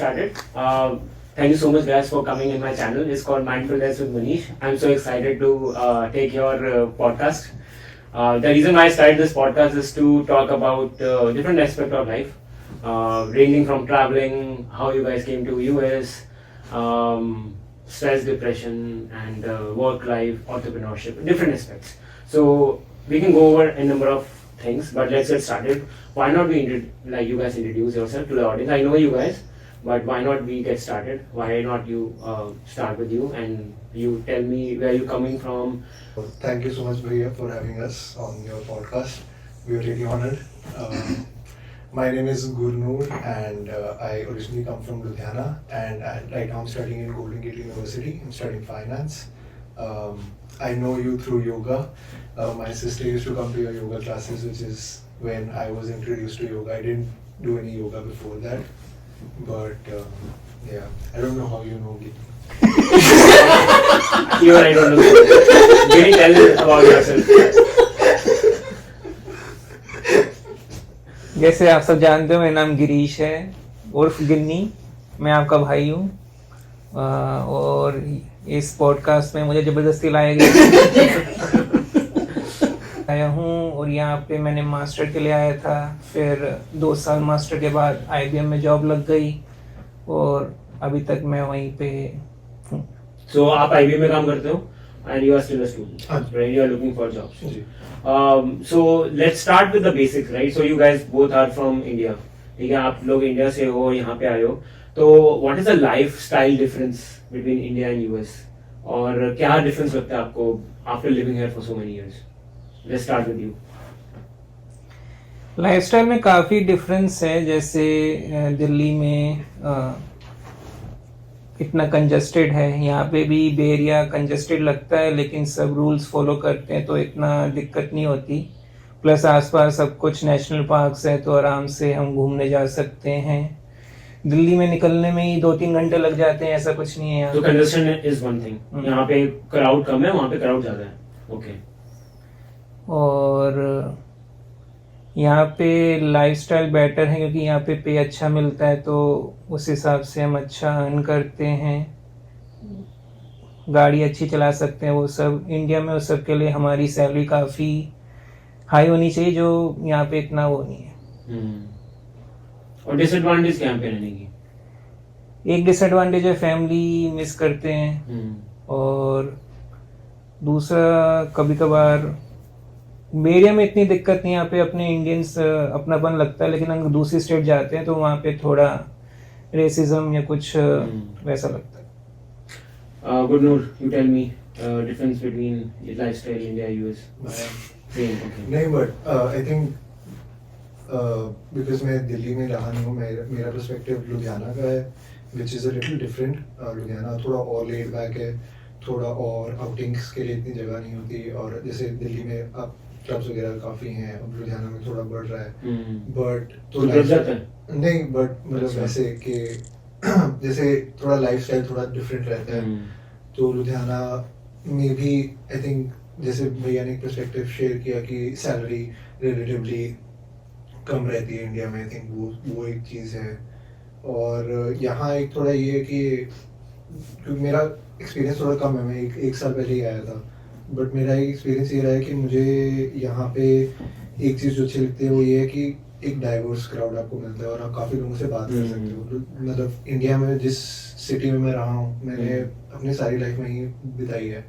started. Thank you so much, guys, for coming in my channel. It's called Mindfulness with Manish. I'm so excited to take your podcast. The reason why I started this podcast is to talk about different aspects of life, ranging from traveling, how you guys came to US, stress, depression, and work life, entrepreneurship, different aspects. So we can go over a number of things, but let's get started. Why not like you guys introduce yourself to the audience? I know you guys, but why not we get started? Why not you start with you and you tell me where you're coming from? Thank you so much, Bhaiya, for having us on your podcast. We are really honored. My name is Gurnoor and I originally come from Ludhiana and right now I'm studying in Golden Gate University. I'm studying finance. I know you through yoga. My sister used to come to your yoga classes, which is when I was introduced to yoga. I didn't do any yoga before that, but yeah, I don't know how you know me. You I don't know. Can you tell about yourself? जैसे आप सब जानते हो मेरा नाम गिरीश है उर्फ गिन्नी। मैं आपका भाई हूँ और इस पॉडकास्ट में मुझे ज़बरदस्ती लाया गया आया हूँ और यहाँ पे मैंने मास्टर के लिए आया था। फिर 2 साल मास्टर के बाद IBM में जॉब लग गई और अभी तक मैं वहीं पे हूँ। So आप IBM में काम करते हो and you are still a student, right? You are looking for jobs. So let's start with the basics, right? So you guys both are from India. ठीक है, आप लोग इंडिया से हो, यहाँ पे आए हो. तो what is the lifestyle difference between India and US? और क्या difference लगता है आपको after living here for so many years? Let's start with you. Lifestyle में काफ़ी डिफरेंस है। जैसे दिल्ली में इतना कंजस्टेड है, यहाँ पे भी बे एरिया कंजस्टेड लगता है लेकिन सब रूल्स फॉलो करते हैं तो इतना दिक्कत नहीं होती। प्लस आसपास सब कुछ नेशनल पार्क्स है तो आराम से हम घूमने जा सकते हैं। दिल्ली में निकलने में ही 2-3 घंटे लग जाते हैं, ऐसा कुछ नहीं है यहाँ। तो कंजस्टेड इज वन थिंग, यहाँ पे क्राउड कम है, वहाँ पे क्राउड ज़्यादा है। ओके। और यहाँ पे लाइफस्टाइल बेटर है क्योंकि यहाँ पे पे अच्छा मिलता है तो उस हिसाब से हम अच्छा अर्न करते हैं, गाड़ी अच्छी चला सकते हैं। वो सब इंडिया में उस सब के लिए हमारी सैलरी काफ़ी हाई होनी चाहिए जो यहाँ पे इतना वो नहीं है। और डिसएडवांटेज क्या पे रहने की? एक डिसएडवांटेज है फैमिली मिस करते हैं और दूसरा कभी कभार एरिया में इतनी दिक्कत नहीं, यहाँ पे अपने इंडियंस अपनापन लगता है लेकिन अगर दूसरी स्टेट जाते हैं तो वहाँ पे थोड़ा रेसिज्म या कुछ वैसा लगता है। Gurnoor, you tell me difference between lifestyle India US. Same, okay. नहीं, but I think because मैं दिल्ली में रहा नहीं हूँ, मेरा पर्सपेक्टिव लुधियाना का है, which is a little different. Ludhiana थोड़ा और laid back है, थोड़ा और आउटिंग्स के लिए इतनी जगह नहीं होती और जैसे दिल्ली में अब क्लब्स वगैरह काफ़ी हैं, अब लुधियाना में थोड़ा बढ़ रहा है। बट तो नहीं, बट मतलब वैसे कि जैसे थोड़ा लाइफस्टाइल थोड़ा डिफरेंट रहता है तो लुधियाना में भी आई थिंक जैसे भैया ने एक पर्सपेक्टिव शेयर किया कि सैलरी रिलेटिवली कम रहती है इंडिया में। आई थिंक वो एक चीज़ है। और यहाँ एक थोड़ा ये है कि क्योंकि मेरा एक्सपीरियंस थोड़ा कम है, मैं एक साल पहले ही आया था, बट मेरा एक्सपीरियंस ये रहा है कि मुझे यहाँ पे एक चीज़ जो अच्छी लगती है वो ये है कि एक डाइवर्स क्राउड आपको मिलता है और आप काफ़ी लोगों से बात कर सकते हो। मतलब इंडिया में जिस सिटी में मैं रहा हूँ, मैंने अपनी सारी लाइफ में ही बिताई है,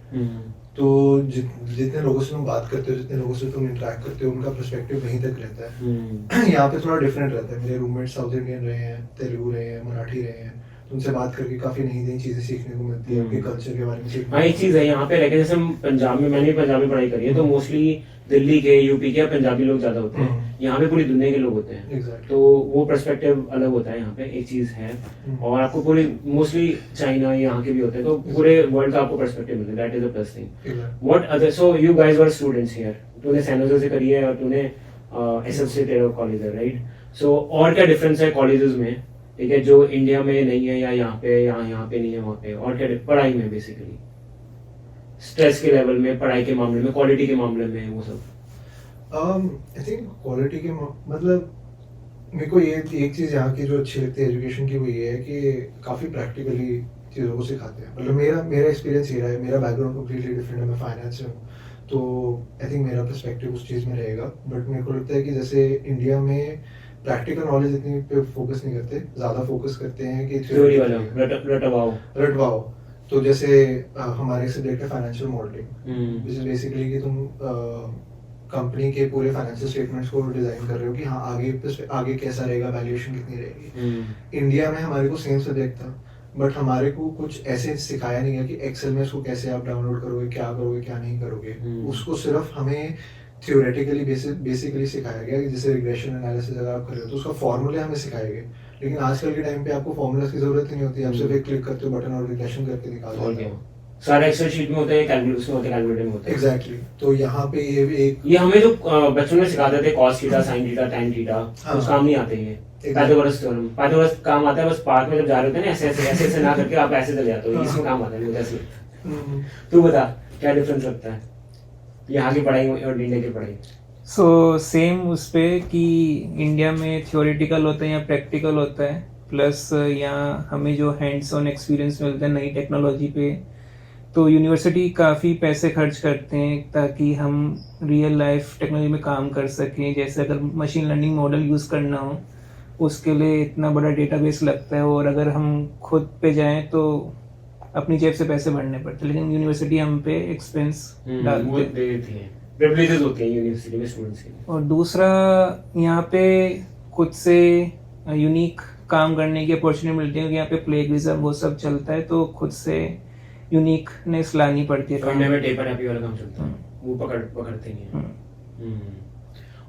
तो जितने लोगों से तुम बात करते हो, जितने लोगों से तुम इंटरेक्ट करते हो, उनका पर्सपेक्टिव वहीं तक रहता है। यहाँ पे थोड़ा डिफरेंट रहता है। मेरे रूममेट साउथ इंडियन रहे हैं, तेलुगु रहे हैं, मराठी रहे हैं, उनसे बात करके काफी नई नई चीजें सीखने को मिलती है, उनके कल्चर के बारे में सीखने। हाँ, एक चीज है यहाँ पे रहकर, जैसे हम पंजाब में, मैंने पंजाब में पढ़ाई करी है तो मोस्टली दिल्ली के, यूपी के पंजाबी लोग ज्यादा होते हैं। यहाँ पे पूरी दुनिया के लोग होते हैं। तो वो पर्सपेक्टिव अलग होता है यहाँ पे, एक चीज है। और आपको पूरे मोस्टली चाइना यहाँ के भी होते हैं तो पूरे वर्ल्ड का आपको पर्सपेक्टिव मिलता है। That is a plus thing. What other, so you guys were students here, तूने सैन होजे से करी है और तूने एसएफ तेरा कॉलेज है, राइट? सो और क्या डिफरेंस है कॉलेजेस में, ठीक है, जो इंडिया में नहीं है या यहाँ पे नहीं है वहाँ पे? और क्या पढ़ाई में बेसिकली स्ट्रेस के लेवल में, पढ़ाई के मामले में, क्वालिटी के मामले में, वो सब? आई थिंक क्वालिटी के मतलब मेरे को ये एक चीज़ यहाँ की जो अच्छी लगती है एजुकेशन की वो ये है कि काफ़ी प्रैक्टिकली चीज़ों को सिखाते हैं। मतलब मेरा मेरा एक्सपीरियंस ये रहा है, मेरा बैकग्राउंड कम्प्लीटली डिफरेंट है, मैं फाइनेंस से हूँ, तो आई थिंक मेरा पर्सपेक्टिव उस चीज़ में रहेगा। बट मेरे को लगता है कि जैसे इंडिया में प्रैक्टिकल नॉलेज इतनी पे फोकस नहीं करते, ज़्यादा फोकस करते हैं कि थ्योरी वाला रटवाओ। रटवाओ। तो जैसे हमारे सब्जेक्ट है financial modelling, hmm. Which is basically कि तुम कंपनी के पूरे फाइनेंशियल स्टेटमेंट्स को डिजाइन कर रहे हो कि हाँ आगे कैसा रहेगा, वैल्यूएशन कितनी रहेगी। इंडिया में हमारे को सेम सब्जेक्ट था, बट हमारे को कुछ ऐसे सिखाया नहीं गया कि एक्सेल में उसको कैसे आप डाउनलोड करोगे, क्या नहीं करोगे। उसको सिर्फ हमें थ्योरेटिकली बेसिकली सिखाया गया कि जैसे रिग्रेशन एनालिसिस अगर आप कर रहे हो तो उसका फॉर्मूले हमें सिखाए गए। लेकिन आजकल के टाइम पे आपको फॉर्मूला की जरूरत ही नहीं होती, आप सिर्फ एक क्लिक करते हो बटन और रिग्रेशन करके निकाल और देते क्या, हो। सारा एक्सेल शीट में होता है, कैलकुलेटर में होता है, कैलकुलेटर में होता है। एग्जैक्टली। तो यहाँ पे ये भी एक ये हमें जो बचपन में सिखाते थे cos theta, sin theta, tan theta, हाँ। कुछ काम नहीं आते ये। Exactly. पाइथागोरस थ्योरम, पाइथागोरस काम आता है बस पार्क में जब जा रहे होते हैं ना, ऐसे ना करके आप ऐसे चले जाते हो, इसमें काम आता है मुझे ऐसे लगता है। हम्म, तू बता क्या डिफरेंस लगता है यहाँ की पढ़ाई और इंडिया की पढ़ाई? सो सेम उस पे कि इंडिया में थियोरेटिकल होता है या प्रैक्टिकल होता है, प्लस यहाँ हमें जो हैंड्स ऑन एक्सपीरियंस मिलता है नई टेक्नोलॉजी पे, तो यूनिवर्सिटी काफ़ी पैसे खर्च करते हैं ताकि हम रियल लाइफ टेक्नोलॉजी में काम कर सकें। जैसे अगर मशीन लर्निंग मॉडल यूज़ करना हो उसके लिए इतना बड़ा डेटाबेस लगता है, और अगर हम खुद पे जाएं तो अपनी जेब से पैसे भरने पड़ते हैं, लेकिन यूनिवर्सिटी हम पे एक्सपेंस डालते वो हैं। दे देती है, प्रिविलेजेस होते हैं यूनिवर्सिटी में स्टूडेंट्स के लिए। और दूसरा यहाँ पे खुद से यूनिक काम करने की अपॉर्चुनिटी मिलती है, यहाँ पे प्लेगिज्म वो सब चलता है, तो खुद से यूनिकनेस लानी पड़ती है तो इंडिया काम। में टेपर हैप्पी वाला काम चलता है, वो पकड़ते नहीं है। हम्म।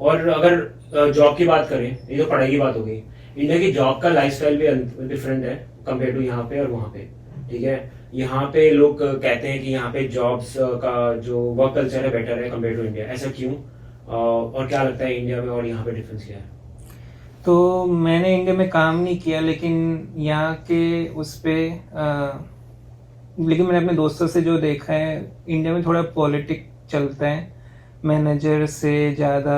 और अगर जॉब की बात करें, ये तो पढ़ाई की बात हो गई, इंडिया की जॉब का लाइफस्टाइल भी डिफरेंट है कंपेयर टू यहाँ पे और वहाँ पे। ठीक है, यहाँ पे लोग कहते हैं कि यहाँ पे जॉब्स का जो वर्क कल्चर है बेटर है कंपेयर टू इंडिया, ऐसा क्यों? और क्या लगता है इंडिया में और यहाँ पे डिफरेंस क्या है? तो मैंने इंडिया में काम नहीं किया, लेकिन यहाँ के उस पे लेकिन मैंने अपने दोस्तों से जो देखा है, इंडिया में थोड़ा पॉलिटिक चलता है, मैनेजर से ज़्यादा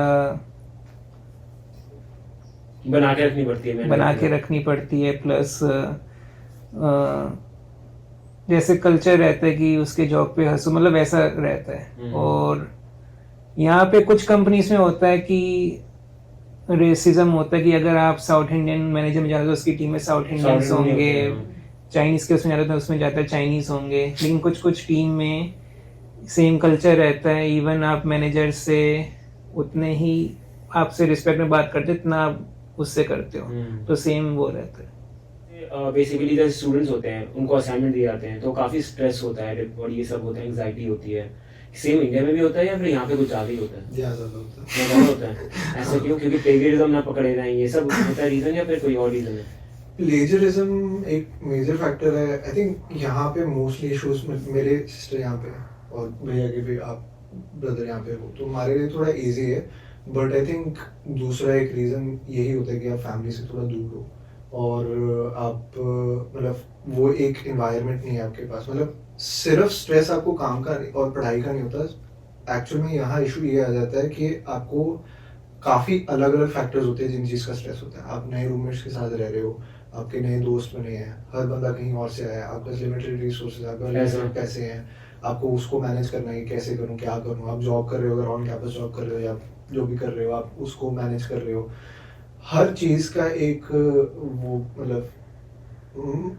बना के रखनी पड़ती है, मैंने बना के रखनी पड़ती है, प्लस जैसे कल्चर रहता है कि उसके जॉब पे हंसो, मतलब ऐसा रहता है। और यहाँ पे कुछ कंपनीज में होता है कि रेसिज्म होता है कि अगर आप साउथ इंडियन मैनेजर में जाते हो तो उसकी टीम में साउथ इंडियंस होंगे, चाइनीज के उसमें जाते हो तो उसमें जाता है चाइनीज होंगे। लेकिन कुछ कुछ टीम में सेम कल्चर रहता है, इवन आप मैनेजर से उतने ही आपसे रिस्पेक्ट में बात करते जितना आप उससे करते हो, तो सेम वो रहता है। बेसिकली जो स्टूडेंट्स होते हैं उनको असाइनमेंट दिए जाते हैं तो काफी स्ट्रेस होता है और ये सब होता है, एंजाइटी होती है। सेम इंडिया में भी होता है या फिर यहाँ पे कुछ ज्यादा ही होता है? ज्यादा होता है। ज्यादा होता है। ऐसा क्यों? क्योंकि प्लेगरिज्म ना पकड़े जाएं, ये सब होता है रीजन, या फिर कोई और रीजन है? प्लेजरिज्म एक मेजर फैक्टर है। आई थिंक यहाँ पे मोस्टली इश्यूज, मेरे सिस्टर यहाँ पे और भैया के भी, आप ब्रदर यहाँ पे हो, तो हमारे लिए थोड़ा इजी है। बट आई थिंक दूसरा एक रीज़न यही होता है कि आप फैमिली से थोड़ा दूर हो और आप मतलब वो एक इन्वायरमेंट नहीं है आपके पास। मतलब सिर्फ स्ट्रेस आपको काम का और पढ़ाई का नहीं होता, एक्चुअल में यहाँ इशू ये आ जाता है कि आपको काफ़ी अलग अलग फैक्टर्स होते हैं जिन चीज़ का स्ट्रेस होता है। आप नए रूममेट्स के साथ रह रहे हो, आपके नए दोस्त बने हैं, हर बंदा कहीं और से आया है, आपके पास लिमिटेड रिसोर्सेज, आपके लिमिटेड पैसे हैं, आपको उसको मैनेज करना है, कैसे करूँ क्या करूँ। आप जॉब कर रहे हो, अगर ऑन कैंपस जॉब कर रहे हो या जो भी कर रहे हो, आप उसको मैनेज कर रहे हो। हर चीज़ का एक वो मतलब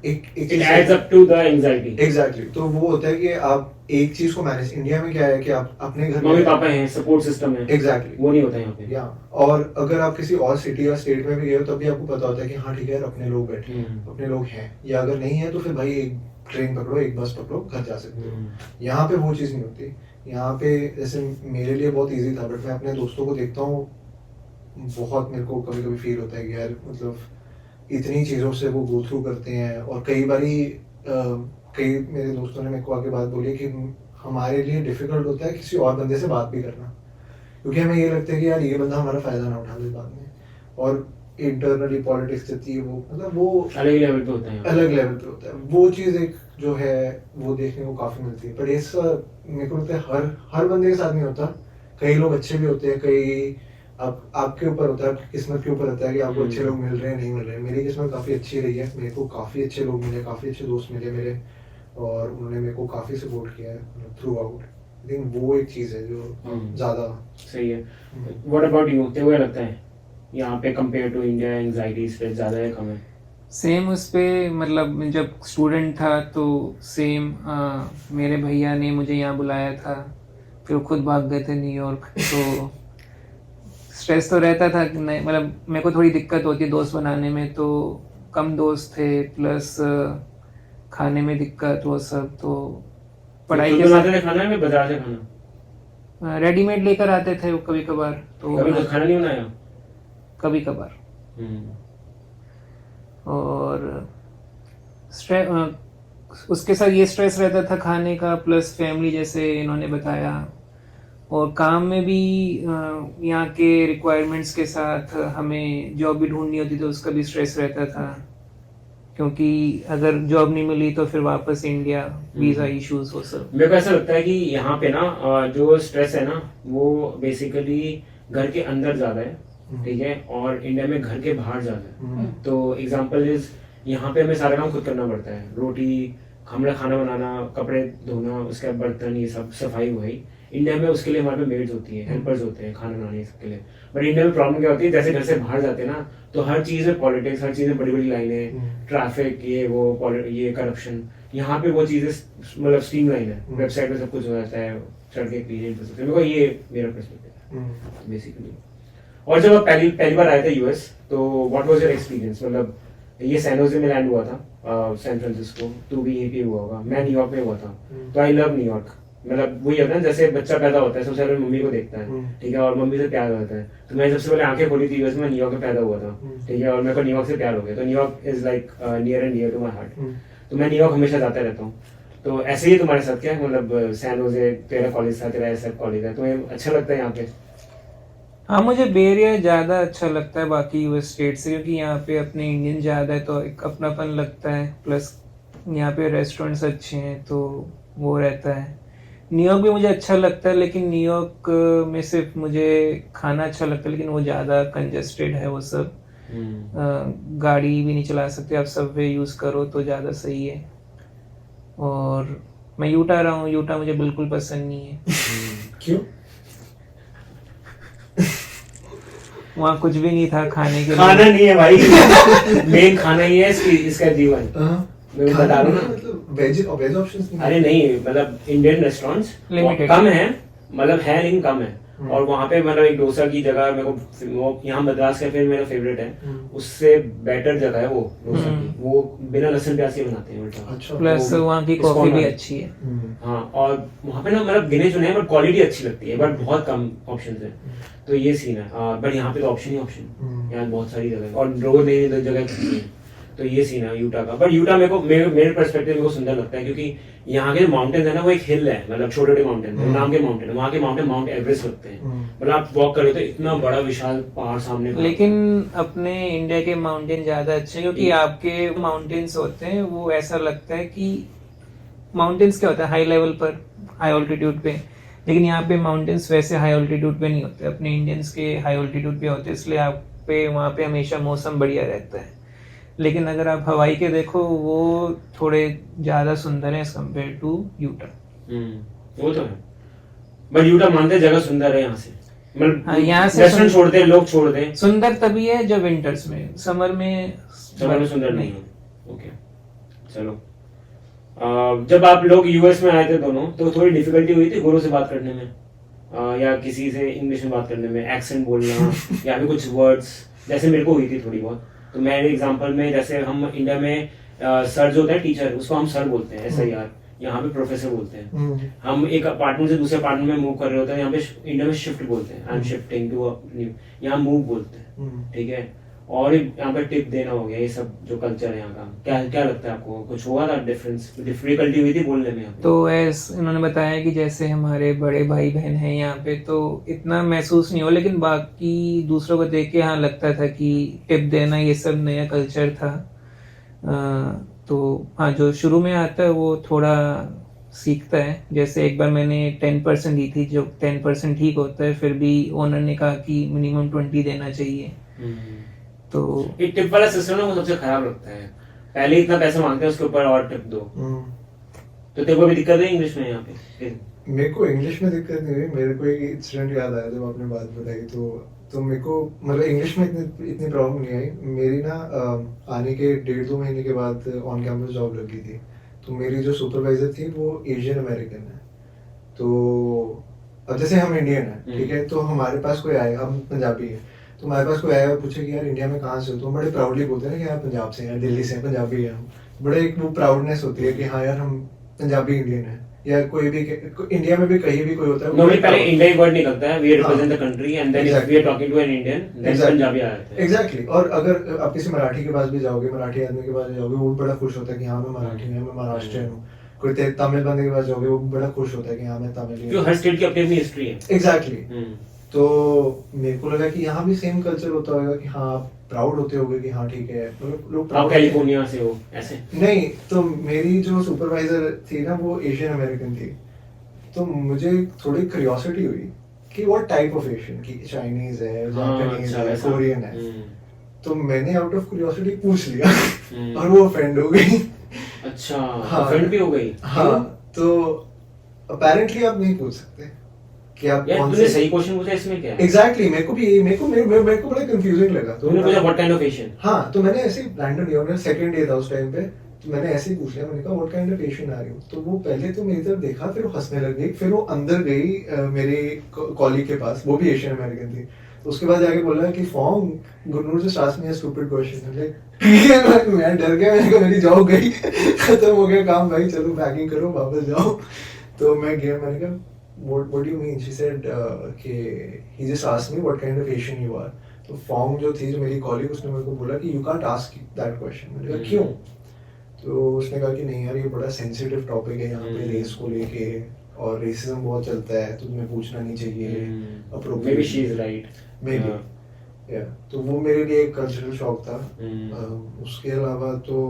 एक It adds up to the anxiety. Exactly. तो वो होता है कि आप एक चीज को मैनेज, इंडिया में क्या है कि आप अपने घर मम्मी पापा हैं, सपोर्ट सिस्टम है, एग्जैक्टली वो नहीं होता यहाँ पे। या और अगर आप किसी और सिटी या स्टेट में भी गए हो तब भी आपको पता होता है कि हाँ ठीक है अपने लोग बैठे हैं, अपने लोग हैं, या अगर नहीं है तो फिर भाई एक ट्रेन पकड़ो, एक बस पकड़ो, घर जा सकते हो। यहाँ पे वो चीज़ नहीं होती। यहाँ पे जैसे मेरे लिए बहुत ईजी था, बट मैं अपने दोस्तों को देखता हूँ, बहुत मेरे को कभी कभी फील होता है कि यार मतलब इतनी चीज़ों से वो गो थ्रू करते हैं। और कई बारी कई मेरे दोस्तों ने मेरे को आके बात बोली कि हमारे लिए डिफिकल्ट होता है किसी और बंदे से बात भी करना, क्योंकि हमें ये लगता है कि यार ये बंदा हमारा फ़ायदा ना उठा ले बाद में। और इंटरनली पॉलिटिक्स चलती है, वो मतलब वो अलग लेवल पे होता है, अलग लेवल पे होता है। वो चीज़ एक जो है वो देखने को काफ़ी मिलती है। पर ये मेरे को लगता है हर बंदे के साथ नहीं होता। कई लोग अच्छे भी होते हैं, कई अब आपके ऊपर होता है, आपकी किस्मत के ऊपर होता है कि आपको अच्छे लोग मिल रहे हैं नहीं मिल रहे हैं। मेरी किस्मत काफ़ी अच्छी रही है, मेरे को काफ़ी अच्छे लोग मिले, काफ़ी अच्छे दोस्त मिले मेरे, और उन्होंने मेरे को काफ़ी सपोर्ट किया है थ्रू आउट। आई थिंक वो एक चीज़ है जो ज़्यादा सही है। व्हाट अबाउट यू, तेरे को क्या लगता है यहाँ पे compare to India anxiety stress ज़्यादा है कम है? सेम उस पे, मतलब मैं जब स्टूडेंट था तो सेम मेरे भैया ने मुझे यहाँ बुलाया था, फिर वो खुद भाग गए थे न्यूयॉर्क। तो स्ट्रेस तो रहता था कि नहीं, मतलब मेरे को थोड़ी दिक्कत होती है दोस्त बनाने में, तो कम दोस्त थे, प्लस खाने में दिक्कत वो सब। तो पढ़ाई खुद के बनाते थे साथ खाना में बाजार से खाना? रेडीमेड लेकर आते थे वो कभी कभार, तो कभी कुछ खाना नहीं बनाया? कभी कभार। और उसके साथ ये स्ट्रेस रहता था खाने का, प्लस फैमिली जैसे इन्होंने बताया, और काम में भी यहाँ के रिक्वायरमेंट्स के साथ हमें जॉब भी ढूंढनी होती थी, उसका भी स्ट्रेस रहता था, क्योंकि अगर जॉब नहीं मिली तो फिर वापस इंडिया, वीज़ा इश्यूज वो सब। मेरे को ऐसा लगता है कि यहाँ पे ना जो स्ट्रेस है ना वो बेसिकली घर के अंदर ज़्यादा है, ठीक है, और इंडिया में घर के बाहर ज़्यादा है। तो एग्जांपल इज यहाँ पे हमें सारा काम खुद करना पड़ता है, रोटी, हमारा खाना बनाना, कपड़े धोना, उसके बाद बर्तन, ये सब सफाई हुई। इंडिया में उसके लिए हमारे पे मेड्स होती है, हेल्पर्स होते हैं खाना बनाने के लिए। बट इंडिया में प्रॉब्लम क्या होती है, जैसे घर से बाहर जाते हैं ना तो हर चीज़ में पॉलिटिक्स, हर चीज़ में बड़ी बड़ी लाइनें, ट्रैफिक, ये वो, ये करप्शन। यहाँ पे वो चीज़ें मतलब स्ट्रीम लाइन है, वेबसाइट पे सब कुछ हो जाता है, चढ़ के क्लीन कर सकते हैं। मेरे को ये मेरा पर्सपेक्टिव है बेसिकली। और जब आप पहली बार आए थे यूएस, तो व्हाट वाज योर एक्सपीरियंस? मतलब ये सैन होजे में लैंड हुआ था, सैन फ्रांसिस्को, तू भी यहीं पे हुआ होगा, मैं न्यूयॉर्क में हुआ था। तो आई लव न्यूयॉर्क। मतलब वही होता है ना, जैसे बच्चा पैदा होता है सबसे पहले मम्मी को देखता है, ठीक है, और मम्मी से प्यार होता है। तो मैं सबसे पहले आंखें खोली थी यूएस में, न्यूयॉर्क में पैदा हुआ था, ठीक है, और मेरे को न्यूयॉर्क से प्यार हो गया। तो New York is like near and dear to my heart. तो मैं न्यूयॉर्क हमेशा जाता रहता हूँ। तो ऐसे ही तुम्हारे साथ क्या है, मतलब सैन होजे तेरा कॉलेज था, तेरा एसएफ कॉलेज है, तुम्हें अच्छा लगता है यहाँ पे? हाँ, मुझे बे एरिया ज़्यादा अच्छा लगता है बाकी यूएस स्टेट से, क्योंकि यहाँ पे अपने इंडियन ज़्यादा है तो एक अपनापन लगता है, प्लस यहाँ पे रेस्टोरेंट्स अच्छे हैं तो वो रहता है। न्यूयॉर्क भी मुझे अच्छा लगता है, लेकिन न्यूयॉर्क में सिर्फ मुझे खाना अच्छा लगता है, लेकिन वो ज़्यादा कंजेस्टेड है वो सब। गाड़ी भी नहीं चला सकते आप, सबवे यूज़ करो तो ज़्यादा सही है। और मैं यूटा रहा हूँ, यूटा मुझे बिल्कुल पसंद नहीं है। क्यों? वहाँ कुछ भी नहीं था खाने के लिए। खाना नहीं है भाई, मेन खाना ही है इसका जीवन। मैं बता रहा हूँ ना, मतलब वेज ऑप्शंस नहीं। अरे नहीं, मतलब इंडियन रेस्टोरेंट्स Limited। कम है, मतलब है लेकिन कम है। और वहाँ पे मतलब एक डोसा की जगह मेरे को, यहाँ मद्रास कैफे मेरा फेवरेट है, उससे बेटर जगह है वो डोसा की, वो बिना लहसुन प्याज के बनाते हैं उल्टा। अच्छा। प्लस वहाँ की कॉफी भी अच्छी है। हाँ, और वहाँ पे ना मतलब गिने चुने हैं, बट क्वालिटी अच्छी लगती है, बट बहुत कम ऑप्शन है। तो ये सीन है। बट यहाँ पे तो ऑप्शन ही ऑप्शन, यहाँ बहुत सारी जगह है, और रोज नई नई जगह खुलती है। तो ये सीन है यूटा का। बट यूटा मेरे पर्सपेक्टिव मेरे को सुंदर लगता है, क्योंकि यहाँ के जो माउंटेन है ना वो एक हिल है, मतलब छोटे छोटे माउंटेन है, नाम के माउंटेन है। वहाँ के माउंटेन माउंट एवरेस्ट लगते हैं, मतलब आप वॉक करो तो इतना बड़ा विशाल पहाड़ सामने। लेकिन अपने इंडिया के माउंटेन ज्यादा अच्छे हैं, क्योंकि आपके माउंटेन्स होते हैं वो ऐसा लगता है कि माउंटेन्स क्या होता है हाई लेवल पर, हाई ऑल्टीट्यूड पे, लेकिन यहाँ पे माउंटेन्स वैसे हाई ऑल्टीट्यूड पे नहीं होते, अपने इंडियंस के हाई ऑल्टीट्यूड पे होते हैं, इसलिए आप पे वहाँ पे हमेशा मौसम बढ़िया रहता है। लेकिन अगर आप हवाई के देखो वो थोड़े ज्यादा सुंदर है एज कम्पेयर टू यूटा। वो तो है, बट यूटा मानते हैं जगह सुंदर है यहाँ से, मतलब हाँ, यहाँ से रेस्टोरेंट छोड़ते हैं, लोग छोड़ते हैं। सुंदर तभी है जब विंटर्स में, समर में सुंदर नहीं है। ओके, चलो। जब आप लोग यूएस में आए थे दोनों, तो थोड़ी डिफिकल्टी हुई थी गुरु से बात करने में, या किसी से इंग्लिश में बात करने में, एक्सेंट बोलना या फिर कुछ वर्ड्स, जैसे मेरे को हुई थी थोड़ी बहुत। तो मेरे एग्जांपल में, जैसे हम इंडिया में सर जो होता है टीचर, उसको हम सर बोलते हैं, SIR, यहाँ पे प्रोफेसर बोलते हैं। हम एक अपार्टमेंट से दूसरे अपार्टमेंट में मूव कर रहे होते हैं, यहाँ पे इंडिया में शिफ्ट बोलते हैं, I am shifting to new, यहाँ मूव बोलते हैं, ठीक है। और यहाँ पे टिप देना हो गया, ये सब जो कल्चर है यहाँ का, क्या लगता है आपको, कुछ हुआ था डिफरेंस, डिफिकल्टी हुई थी बोलने में यहाँ पे? तो ऐसे इन्होंने बताया कि जैसे हमारे बड़े भाई बहन हैं यहाँ पे, तो इतना महसूस नहीं हो, लेकिन बाकी दूसरों को देख के हाँ लगता था कि टिप देना ये सब नया कल्चर था। तो हाँ, जो शुरू में आता है वो थोड़ा सीखता है। जैसे एक बार मैंने 10% दी थी, जो 10% ठीक होता है, फिर भी ओनर ने कहा कि मिनिमम 20 देना चाहिए। तो ये टिप वाला सिस्टम ना वो सबसे खराब लगता है, पहले इतना पैसा मांगते हैं उसके ऊपर और टिप दो। तो तेरे को भी दिक्कत है इंग्लिश में यहाँ पे? मेरे को इंग्लिश में दिक्कत नहीं हुई, मेरे को एक इंसिडेंट याद आया जब आपने बात बताई, तो मेरे को मतलब इंग्लिश में इतनी प्रॉब्लम नहीं आई। मेरी ना आने के 1.5-2 महीने के बाद ऑन कैंपस जॉब लगी थी। तो मेरी जो सुपरवाइजर थी वो एशियन अमेरिकन है। तो अब जैसे हम इंडियन हैं, ठीक है, तो हमारे पास कोई आएगा, हम पंजाबी हैं, तो हमारे पास कोई आएगा पूछे कि यार इंडिया में कहाँ से हो, तो हम बड़े प्राउडली बोलते हैं ना कि यार पंजाब से हैं, दिल्ली से हैं, पंजाबी हैं हम। बड़े एक वो प्राउडनेस होती है कि हाँ यार हम पंजाबी इंडियन हैं। या कोई भी इंडिया में भी कहीं भी कोई होता है, नॉर्मली पहले इंडिया वर्ड निकलता है, we represent the country, and then if we are talking to an Indian then Punjabi आ जाता है। एग्जैक्टली। और अगर आप किसी मराठी के पास भी जाओगे, मराठी आदमी के पास जाओगे, वो बड़ा खुश होता है कि हाँ मैं मराठी हूँ, मैं महाराष्ट्रियन हूँ। कोई तमिल बंदे के पास जाओगे, वो बड़ा खुश होता है कि हाँ मैं तमिल हूँ। हर स्टेट की अपनी अपनी हिस्ट्री है। एग्जैक्टली। तो मेरे को लगा कि यहाँ भी सेम कल्चर होता होगा कि हाँ आप प्राउड होते होगे कि हाँ ठीक है, मतलब लोग आप कैलिफोर्निया से हो ऐसे? नहीं, तो मेरी जो सुपरवाइजर थी ना वो एशियन अमेरिकन थी। तो मुझे थोड़ी क्यूरियोसिटी हुई कि व्हाट टाइप ऑफ एशियन, कि चाइनीज है, जापानीज है, कोरियन है। तो मैंने आउट ऑफ क्यूरियोसिटी पूछ लिया और वो ऑफेंड हो गई। अच्छा, हाँ, ऑफेंड भी हो गई? हाँ, तो अपेरेंटली आप नहीं पूछ सकते कि आप कौन से सही क्वेश्चन पूछा, इसमें क्या है? एग्जैक्टली। मेरे को बड़ा कंफ्यूजिंग लगा। तो तूने पूछा व्हाट काइंड ऑफ एशियन? हाँ, तो मैंने ऐसे रैंडम दिया, मेरा सेकंड डे था उस टाइम पे, तो मैंने ऐसे ही पूछ लिया, मैंने कहा what kind of Asian are you. तो वो पहले तो मेरी तरफ देखा, फिर वो हंसने लग गई, फिर वो अंदर गई मेरे कॉलीग के पास, वो भी एशियन अमेरिकन थी। तो उसके बाद जाके बोला कि form Gurnoor just asked me a stupid question. मैं डर गया, मैंने कहा मेरी जॉब गई, खत्म हो गया काम भाई, चलो पैकिंग करो वापस जाओ। तो मैं गया, मैंने कहा what do you mean? She said कि he just asked me what kind of Asian you are. तो फॉर्म जो थी, जो मेरी कॉलीग, उसने मेरे को बोला कि you can't ask that question. मैंने कहा क्यों? तो उसने कहा कि नहीं यार ये बड़ा सेंसिटिव टॉपिक है यहाँ पे रेस को लेके, और रेसिज्म बहुत चलता है, तो तुम्हें पूछना नहीं चाहिए। Maybe she is right. Maybe. Yeah. तो वो मेरे लिए एक कल्चरल शॉक था। उसके अलावा तो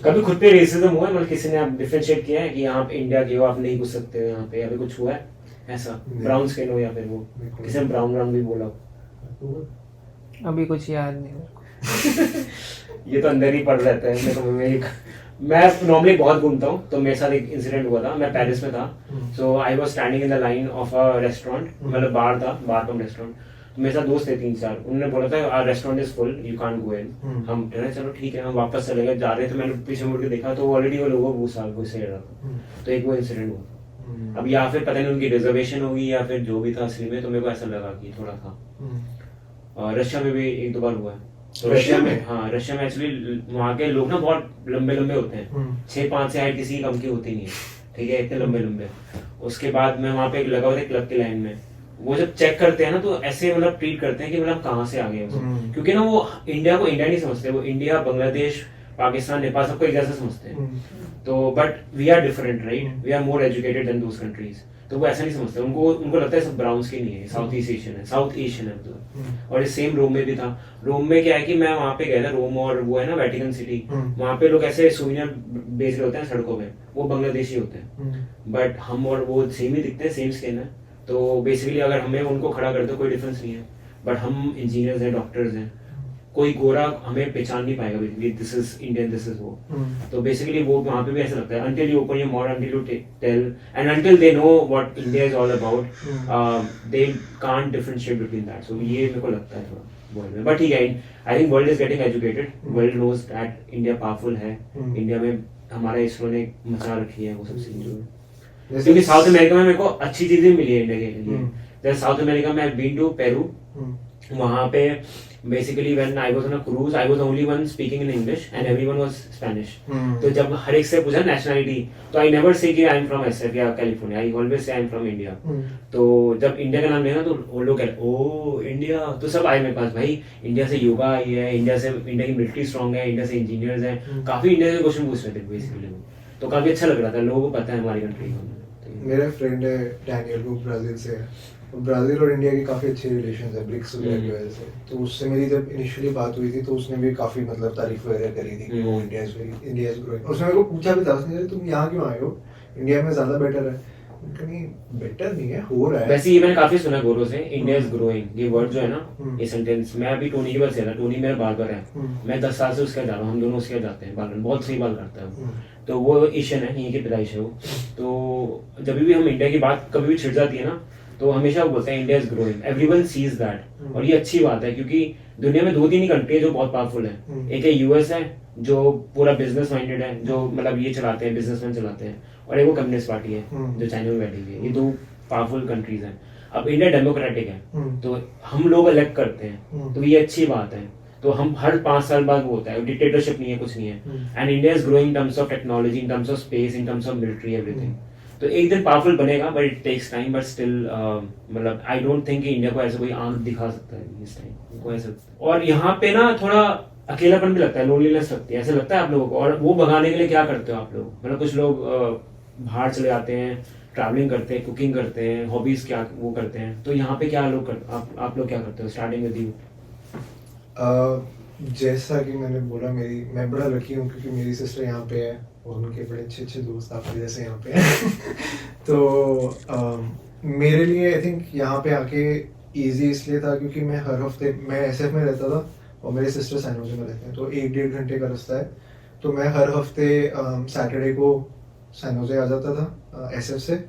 कभी खुद पे रेसिज्म हुआ है, मतलब किसी ने आप डिफरेंशिएट किया है कि आप इंडिया के हो, आप नहीं घुस सकते हो यहाँ पे, या फिर कुछ हुआ है ऐसा? ब्राउन स्किन हो या फिर वो किसी ने ब्राउन भी बोला हो? अभी कुछ याद नहीं मेरे को। ये तो अंदर ही पड़ रहता है मेरे को। मैं नॉर्मली बहुत घूमता हूँ, तो मेरे साथ एक इंसिडेंट हुआ था। मैं पेरिस में था, so I was standing in the line of a restaurant, मतलब बार था, बार कम रेस्टोरेंट। मेरे साथ दोस्त थे 3-4, उन्होंने बोला था our restaurant is full, you can't go in. हम कह रहे चलो ठीक है, हम वापस चले गए। जा रहे थे, मैंने पीछे मुड़ के देखा तो ऑलरेडी वो लोगों को से रहा था। तो एक वो इंसिडेंट हुआ था। अब या फिर पता नहीं उनकी रिजर्वेशन होगी या फिर जो भी था असली में, तो मेरे को ऐसा लगा कि थोड़ा था। रशिया में भी 1-2 बार हुआ है। तो रशिया में, हाँ, रशिया में एक्चुअली वहाँ के लोग ना बहुत लंबे लंबे होते हैं, 6'5" से हाइट किसी की कम की होती नहीं है, ठीक है, इतने लंबे लंबे। उसके बाद मैं वहाँ पे लगा हुआ था क्लब की लाइन में, वो जब चेक करते हैं ना तो ऐसे मतलब ट्रीट करते हैं कि मतलब कहाँ से आ गए, क्योंकि ना वो इंडिया को इंडिया नहीं समझते, वो इंडिया, बांग्लादेश, पाकिस्तान, नेपाल सबको एक जैसा समझते हैं। तो but we are different, right, we are more educated than those countries. तो वो ऐसा नहीं समझते, उनको लगता है सब ब्राउन स्किन ही है, साउथ ईस्ट एशियन है, साउथ एशियन है मतलब। और ये सेम रोम में भी था। रोम में क्या है कि मैं वहाँ पे गया था, रोम और वो है ना वेटिकन सिटी, वहाँ पे लोग ऐसे सुविनियर बेच रहे होते हैं सड़कों में, वो बांग्लादेशी होते हैं, बट हम और वो सेम ही दिखते हैं, सेम स्किन है। तो बेसिकली अगर हमें उनको खड़ा करते हो कोई डिफरेंस नहीं है, बट हम इंजीनियर्स हैं, डॉक्टर्स हैं, कोई गोरा हमें पहचान नहीं पाएगा basically, this is Indian, this is वो। तो बेसिकली वो वहाँ पे भी ऐसा लगता है, until you open your mouth, until you tell and until they know what India is all about, they can't differentiate between that. So ये मेरे को लगता है थोड़ा वर्ल्ड में, बट ठीक है, I think world is getting educated, world knows that India powerful है। इंडिया में हमारा इसरो ने मचा रखी है वो सब चीजें, क्योंकि साउथ अमेरिका में मेरे को अच्छी चीजें मिली है इंडिया के लिए। जैसे साउथ अमेरिका में आई बीन टू पेरू, वहाँ पे basically when I was on a cruise, I was the only one speaking in English and everyone was Spanish. तो जब हर एक से पूछा nationality, तो I never say कि I am from SF या California, I always say I am from India. तो जब इंडिया का नाम लेना तो वो लोग कहते ओ इंडिया, तो सब आए मेरे पास, भाई इंडिया से योगा आई है, इंडिया की मिलिट्री स्ट्रॉन्ग है, इंडिया से इंजीनियर्स हैं, काफी इंडिया से क्वेश्चन पूछ रहे थे बेसिकली। तो काफी अच्छा लग रहा था, लोगों को पता है हमारी कंट्री। मेरा फ्रेंड है डैनियल, वो ब्राजील से है। ब्राजील और इंडिया के काफ़ी अच्छे रिलेशंस है ब्रिक्स वगैरह की वजह से। तो उससे मेरी जब इनिशियली बात हुई थी तो उसने भी काफ़ी मतलब तारीफ वगैरह करी थी कि वो इंडिया इज ग्रोइंग। उसने मेरे को पूछा भी था, उसने तुम यहाँ क्यों आए हो, इंडिया में ज़्यादा बेटर है। कहीं बेटर नहीं है, हो रहा है। वैसे ये मैंने काफी सुना गौरव से, इंडिया इज ग्रोइंग, ये वर्ड जो है ना, हम्म। ये सेंटेंस, मैं अभी टोनी के पास गया था, टोनी मेरा बार्बर है, मैं 10 साल से उसके यहाँ जा रहा हूँ, हम दोनों उसके यहाँ जाते हैं बाल, बहुत सही बाल करता है वो। तो वो एशियन है, यहीं के पैदाइश है वो। तो जब भी हम इंडिया की बात कभी भी छिड़ जाती है ना, तो हमेशा वो बोलते हैं India is growing, everyone sees that. और ये अच्छी बात है, क्योंकि दुनिया में 2-3 ही कंट्री है जो बहुत पावरफुल है। एक है यूएस है, जो पूरा बिजनेस माइंडेड है, जो मतलब ये चलाते हैं, बिजनेसमैन चलाते हैं, और एक वो कम्युनिस्ट पार्टी है जो चाइना में बैठी हुई है। ये 2 पावरफुल कंट्रीज हैं। अब इंडिया डेमोक्रेटिक है, तो हम लोग इलेक्ट करते हैं, तो ये अच्छी बात है। तो हम हर 5 साल बाद वो होता है, डिक्टेटरशिप नहीं है, कुछ नहीं है। And India is growing in terms of technology, in terms of space, in terms of military, everything. तो एक दिन पावरफुल बनेगा, but it takes time, but still मतलब आई डोंट थिंक कि इंडिया को ऐसे कोई आंख दिखा सकता है इस टाइम को ऐसे। और यहाँ पे ना थोड़ा अकेलापन भी लगता है, लोनलीनेस लगती है, ऐसे लगता है आप लोगों को। और वो भगाने के लिए क्या करते हो आप लोग? मतलब कुछ लोग बाहर चले जाते हैं, ट्रैवलिंग करते हैं, कुकिंग करते हैं, हॉबीज क्या वो करते हैं। तो यहाँ पे क्या लोग आप लोग क्या करते हो? Starting with you. जैसा कि मैंने बोला, मैं बड़ा लकी हूँ क्योंकि मेरी सिस्टर यहाँ पे है और उनके बड़े अच्छे अच्छे दोस्त आपके जैसे यहाँ पे हैं। तो मेरे लिए आई थिंक यहाँ पे आके इजी इसलिए था क्योंकि मैं हर हफ्ते, मैं एसएफ में रहता था और मेरे सिस्टर सैन होजे में रहते हैं, तो 1-1.5 घंटे का रास्ता है। तो मैं हर हफ्ते सैटरडे को सैन होजे आ जाता था एसएफ से,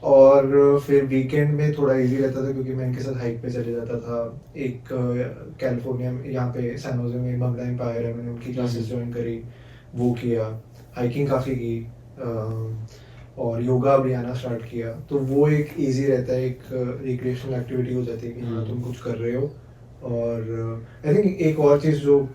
और फिर वीकेंड में थोड़ा इजी रहता था क्योंकि मैं इनके साथ हाइक पे चले जाता था। एक कैलिफोर्निया में, यहाँ पे सैन होजे में बंगला एम्पायर है, मैंने उनकी क्लासेस ज्वाइन करी, वो किया, हाइकिंग काफ़ी की, और योगा भी आना स्टार्ट किया। तो वो एक इजी रहता है, एक रिक्रिएशनल एक्टिविटी हो जाती है कि हाँ तुम कुछ कर रहे हो। और आई थिंक एक और चीज़ जो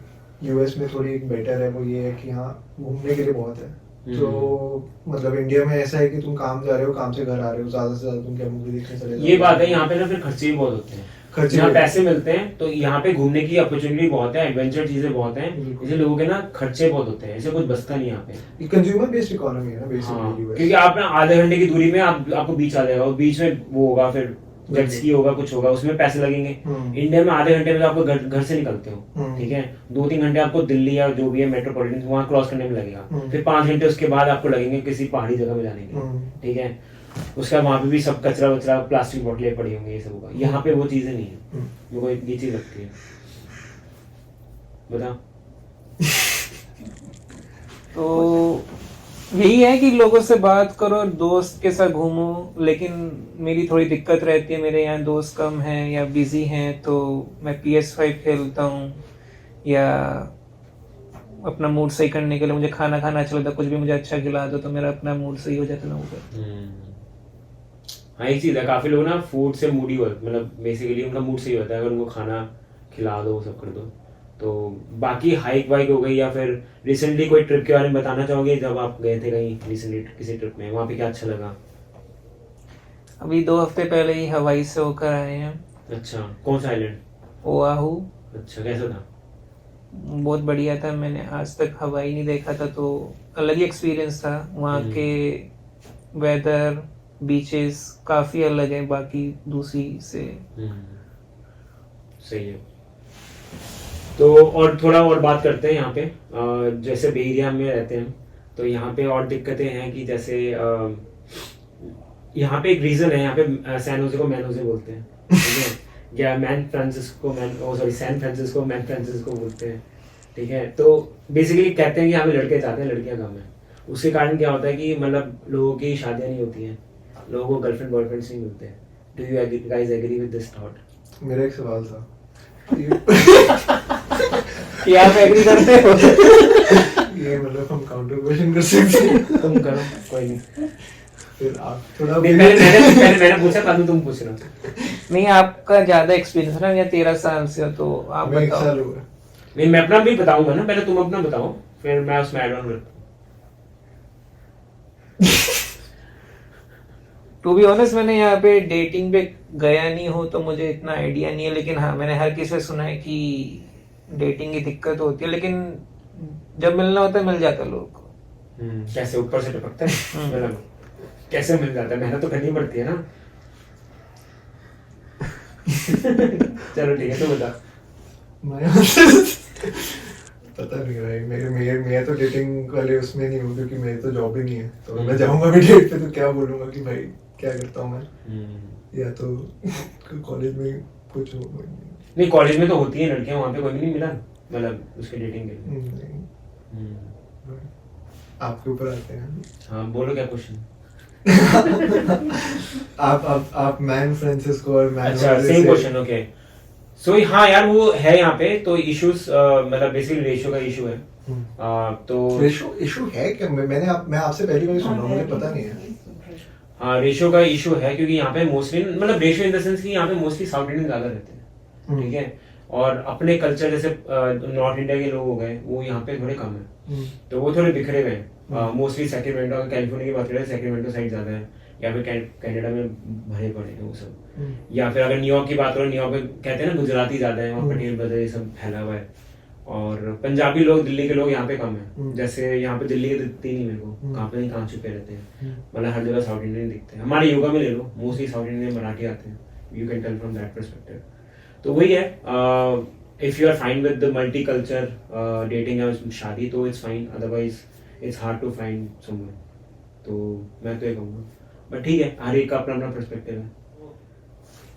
यूएस में थोड़ी बेटर है वो ये है कि हाँ घूमने के लिए बहुत है। तो मतलब इंडिया में ऐसा है कि तुम काम जा रहे हो, काम से घर आ रहे हो, ज्यादा से ज्यादा तुम क्या मूवी देखने चले जाओ। ये बात है, यहाँ पे ना फिर खर्चे भी बहुत होते हैं। खर्चे यहाँ भी- पैसे मिलते हैं तो यहाँ पे घूमने की अपॉर्चुनिटी बहुत है, एडवेंचर चीजें बहुत हैं, बिल्कुल। इसलिए लोगों के ना खर्चे बहुत होते हैं, ऐसे कुछ बचता नहीं यहाँ पे। ये कंज्यूमर बेस्ड इकोनॉमी है ना हाँ, बेसिकली यूएस। क्योंकि आप ना आधे घंटे की दूरी में आपको बीच आ जाएगा, और बीच में वो होगा, फिर जेट स्की होगा, कुछ होगा, उसमें पैसे लगेंगे। इंडिया में आधे घंटे में तो आपको घर से निकलते हो, ठीक है, 2-3 घंटे आपको दिल्ली या जो भी है मेट्रोपॉलिटन वहाँ क्रॉस करने में लगेगा, फिर 5 घंटे उसके बाद आपको लगेंगे किसी पहाड़ी जगह में जाने के, ठीक है। उसके बाद वहाँ पे भी सब कचरा वचरा, प्लास्टिक बोतलें पड़ी होंगी, ये सब होगा। यहाँ पे वो चीजें नहीं है, मेरे को ये चीज लगती है। बता। तो यही है कि लोगों से बात करो, दोस्त के साथ घूमो। लेकिन मेरी थोड़ी दिक्कत रहती है, मेरे यहाँ दोस्त कम हैं या बिजी हैं, तो मैं PS5 खेलता हूँ, या अपना मूड सही करने के लिए मुझे खाना खाना अच्छा लगता है, कुछ भी मुझे अच्छा खिला दो तो मेरा अपना मूड सही हो जाता है ना ऊपर। हाँ, एक चीज है, काफी लोग ना फूड से मूडी हो, मतलब बेसिकली उनका मूड सही होता है अगर उनको खाना खिला दो, वो सब कर दो। तो बाकी हाइक वाइक हो गई, या फिर रिसेंटली कोई ट्रिप के बारे में बताना चाहोगे, जब आप गए थे कहीं रिसेंटली किसी ट्रिप में, वहाँ पे क्या अच्छा लगा? अभी 2 हफ्ते पहले ही हवाई से होकर आए हैं। अच्छा, कौन सा आइलैंड? ओआहू। अच्छा, कैसा था? बहुत बढ़िया था, मैंने आज तक हवाई नहीं देखा था, तो अलग ही एक्सपीरियंस था। वहाँ के वेदर, बीचेस काफी अलग है बाकी दूसरी से। सही है। तो और थोड़ा और बात करते हैं यहाँ पे, जैसे बे एरिया में रहते हैं, तो यहाँ पे और दिक्कतें हैं कि जैसे यहाँ पे एक रीजन है, यहाँ पे सैन होजे को मैन होजे बोलते हैं, ठीक है, या सैन फ्रांसिस्को मैन फ्रांसिस्को बोलते हैं, ठीक है। तो बेसिकली कहते हैं कि हमें लड़के चाहते हैं, लड़कियां कम है। उसके कारण क्या होता है कि मतलब लोगों की शादियां नहीं होती हैं, लोगों को गर्लफ्रेंड बॉयफ्रेंड्स नहीं मिलते। Do you guys agree with this thought? मेरा एक सवाल था कि आप एग्री करते हो? ये मतलब हम काउंटर क्वेश्चन कर सकते हैं। तुम करो, कोई नहीं। फिर आप थोड़ा नहीं, मैंने पूछा था, तुम पूछ रहे हो। नहीं, आपका ज्यादा एक्सपीरियंस है ना, या 13 साल से हो, तो आप हमें 1 बताओ। साल हुआ। नहीं, मैं अपना भी बताऊंगा ना, पहले तुम अपना बताओ, फिर मैं उसमें ऐड ऑन करता हूँ। टू बी ऑनेस्ट, मैंने यहाँ पे डेटिंग पे गया नहीं हूँ तो मुझे इतना आइडिया नहीं है, लेकिन हाँ मैंने हर किसी से सुना है कि डेटिंग की दिक्कत होती है, लेकिन जब मिलना होता है मिल जाता है लोगों को। कैसे ऊपर से टपकता है? मतलब कैसे मिल जाता है? मेहनत तो करनी पड़ती है ना। चलो ठीक है, तो बता। पता नहीं भाई, मैं तो डेटिंग वाले उसमें नहीं हूँ क्योंकि मेरी तो जॉब ही नहीं है, तो मैं जाऊंगा भी डेट पे तो क्या बोलूंगा कि भाई क्या करता हूँ मैं, या तो कॉलेज में कुछ हो नहीं कॉलेज में तो होती है लड़कियां, वहाँ पे कोई भी नहीं मिला मतलब उसके डेटिंग के लिए? नहीं, आपके ऊपर आते हैं। हाँ बोलो क्या क्वेश्चन? आप मैन फ्रांसिस्को और मैन अच्छा सेम क्वेश्चन, ओके। सो हाँ यार वो है यहाँ पे तो इश्यूज, मतलब बेसिकली रेशियो का इशू है। तो रेशो इशू है क्या? मैं आपसे पहली बार सुन रहा हूँ, मुझे पता नहीं है। हाँ रेशियो का इशू है क्योंकि यहाँ पे मोस्टली मतलब रेशियो इन द सेंस कि यहाँ पे मोस्टली साउथ इंडियन ज्यादा रहते हैं, ठीक है। और अपने कल्चर जैसे नॉर्थ इंडिया के लोग हो गए वो यहाँ पे थोड़े कम है, तो वो थोड़े बिखरे हुए हैं। मोस्टली सेक्रेमेंटो, अगर कैलिफोर्निया की बात करें सेक्रेमेंटो साइड ज्यादा है, या फिर कनाडा में भरे पड़े हैं वो सब। या फिर अगर न्यूयॉर्क की बात करो, न्यूयॉर्क में कहते हैं ना गुजराती ज्यादा है, वहाँ पटेल ब्रदर ये सब फैला हुआ है। और पंजाबी लोग, दिल्ली के लोग यहाँ पे कम है। जैसे यहाँ पे दिल्ली के दिखते ही नहीं मेरे को, कहाँ पे नहीं कहाँ छुपे रहते हैं, मतलब हर जगह साउथ इंडियन दिखते हैं। हमारे योगा में ले लो, मोस्टली साउथ इंडियन मराठी आते हैं, you can tell from that perspective. तो वही है, if you are fine with the multi culture dating या शादी तो it's fine, otherwise it's hard to find someone. तो मैं तो ये कहूँगा, बट ठीक है हर एक का अपना अपना परस्पेक्टिव है।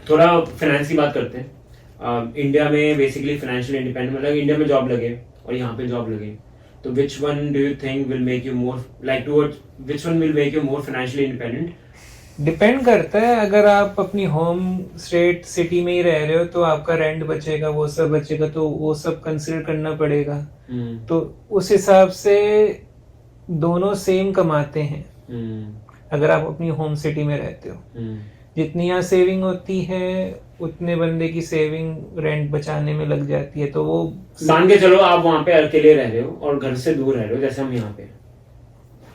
थोड़ा फाइनेंस की बात करते हैं। इंडिया में बेसिकली फाइनेंशियल इंडिपेंडेंट, मतलब इंडिया में जॉब लगे और यहाँ पे जॉब लगे, तो which one do you think will make you more like towards, which one will make you more financially independent? Depend करता है, अगर आप अपनी होम स्टेट सिटी में ही रह रहे हो तो आपका रेंट बचेगा, वो सब बचेगा, तो वो सब कंसिडर करना पड़ेगा। तो उस हिसाब से दोनों सेम कमाते हैं अगर आप अपनी होम सिटी में रहते हो। जितनी यहाँ सेविंग होती है उतने बंदे की सेविंग रेंट बचाने में लग जाती है, तो वो मान के चलो आप वहां पे अकेले रह रहे हो और घर से दूर रह रहे हो, जैसे हम यहाँ पे।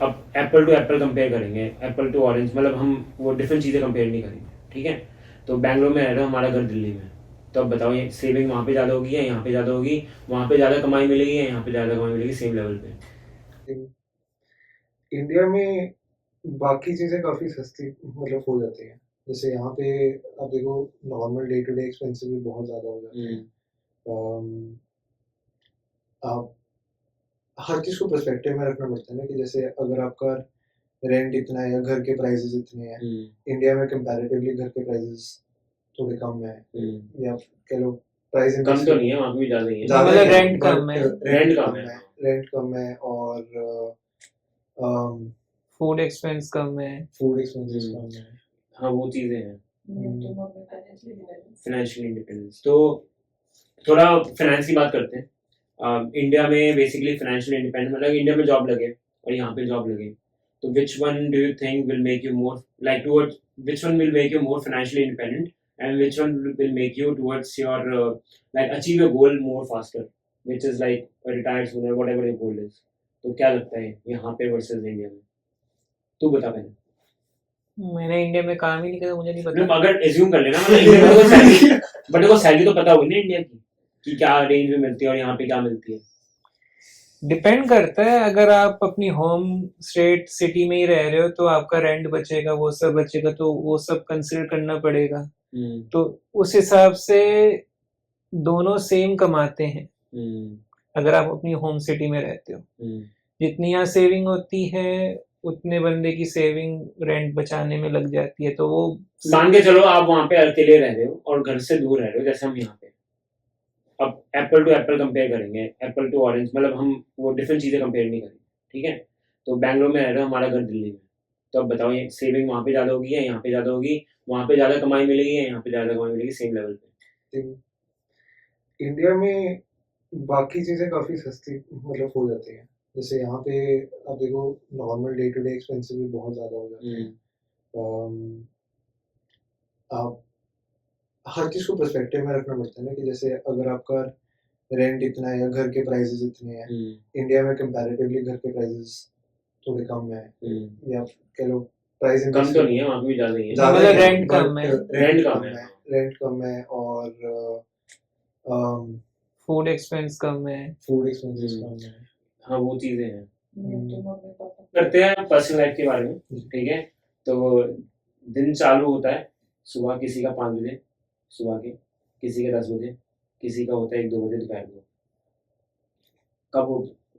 अब एप्पल टू एप्पल कंपेयर करेंगे, एप्पल टू ऑरेंज, मतलब हम वो डिफरेंट चीजें कंपेयर नहीं करेंगे, ठीक है। तो बैंगलोर में रह रहे हो, हमारा घर दिल्ली में, तो अब बताओ ये सेविंग वहां पे ज्यादा होगी या यहाँ पे ज्यादा होगी? वहां पे ज्यादा कमाई मिलेगी या यहाँ पे ज्यादा कमाई मिलेगी सेम लेवल पे? इंडिया में बाकी चीजें काफी सस्ती मतलब हो जाती हैं, जैसे यहाँ पे आप देखो normal day to day expensive भी बहुत ज्यादा हो जाते हैं। आप हर चीज को पर्सपेक्टिव में रखना पड़ता है ना, कि जैसे अगर आपका रेंट इतना है या घर के प्राइसेस इतने हैं, इंडिया में कंपैरेटिवली घर के प्राइसेस थोड़े कम है, या कह लो प्राइस कम तो नहीं है, वहाँ पे भी ज्यादा ही है, ज्यादा मतलब ही है, रेंट but कम है, रेंट कम है। रेंट कम है और फूड एक्सपेंस कम है, फूड एक्सपेंसेस कम है। हाँ वो चीजें हैं, फाइनेंशियल इंडिपेंडेंस। तो थोड़ा फाइनेंस की बात करते हैं। इंडिया में बेसिकली फाइनेंशियल इंडिपेंडेंट, मतलब इंडिया में जॉब लगे और यहाँ पे जॉब लगे, तो which one do you think will make you more like towards, which one will make you more financially independent and which one will make you towards your like achieve your goal more faster, which is like retire sooner, whatever your goal is. तो क्या लगता है यहाँ पे versus India में? तू बता पहले। मैंने इंडिया में काम ही नहीं किया, मुझे नहीं पता। अगर एज्यूम कर लेना, मतलब इंडिया में तो सैलरी, बट देखो सैलरी तो पता होगी ना इंडिया की कि क्या रेंज में मिलती है और यहाँ पे क्या मिलती है। डिपेंड करता है, अगर आप अपनी होम स्टेट सिटी में ही रह रहे हो तो आपका रेंट बचेगा, वो सब बचेगा, तो वो सब कंसिडर करना पड़ेगा। तो उस हिसाब से दोनों सेम कमाते हैं अगर आप अपनी होम सिटी में रहते हो। जितनी यहाँ सेविंग होती है उतने बंदे की सेविंग रेंट बचाने में लग जाती है, तो वो मान के चलो आप वहां पे अकेले रह रहे हो और घर से दूर रह रहे हो, जैसे हम यहाँ पे। अब एप्पल टू एप्पल कंपेयर करेंगे, एप्पल टू ऑरेंज, मतलब हम वो डिफरेंट चीजें कंपेयर नहीं करेंगे, ठीक है। तो बैंगलोर में रह रहे हो, हमारा घर दिल्ली में, तो अब बताओ ये सेविंग वहां पे ज्यादा होगी या यहाँ पे ज्यादा होगी? वहां पे ज्यादा कमाई मिलेगी या यहाँ पे ज्यादा कमाई मिलेगी सेम लेवल पे? इंडिया में बाकी चीजें काफी सस्ती मतलब हो जाती हैं, जैसे यहाँ पे आप देखो normal day to day expensive भी बहुत ज्यादा हो जाते हैं। आप हर चीज को पर्सपेक्टिव में रखना पड़ता है ना, कि जैसे अगर आपका रेंट इतना है या घर के प्राइसेस इतने हैं, इंडिया में कंपैरेटिवली घर के प्राइसेस थोड़े कम है, या कह लो प्राइस कम तो नहीं है, वहाँ पे भी ज्यादा ही है, ज्यादा मतलब ही है, रेंट कम है, रेंट कम है, रेंट कम है और फूड एक्सपेंस कम है, फूड एक्सपेंसेस कम है। हाँ वो चीजें हैं। करते हैं पर्सनल लाइफ के बारे में, ठीक है। तो दिन चालू होता है सुबह, किसी का 5 बजे सुबह के, किसी का 10 बजे, किसी का होता है 1-2 बजे दोपहर को। कब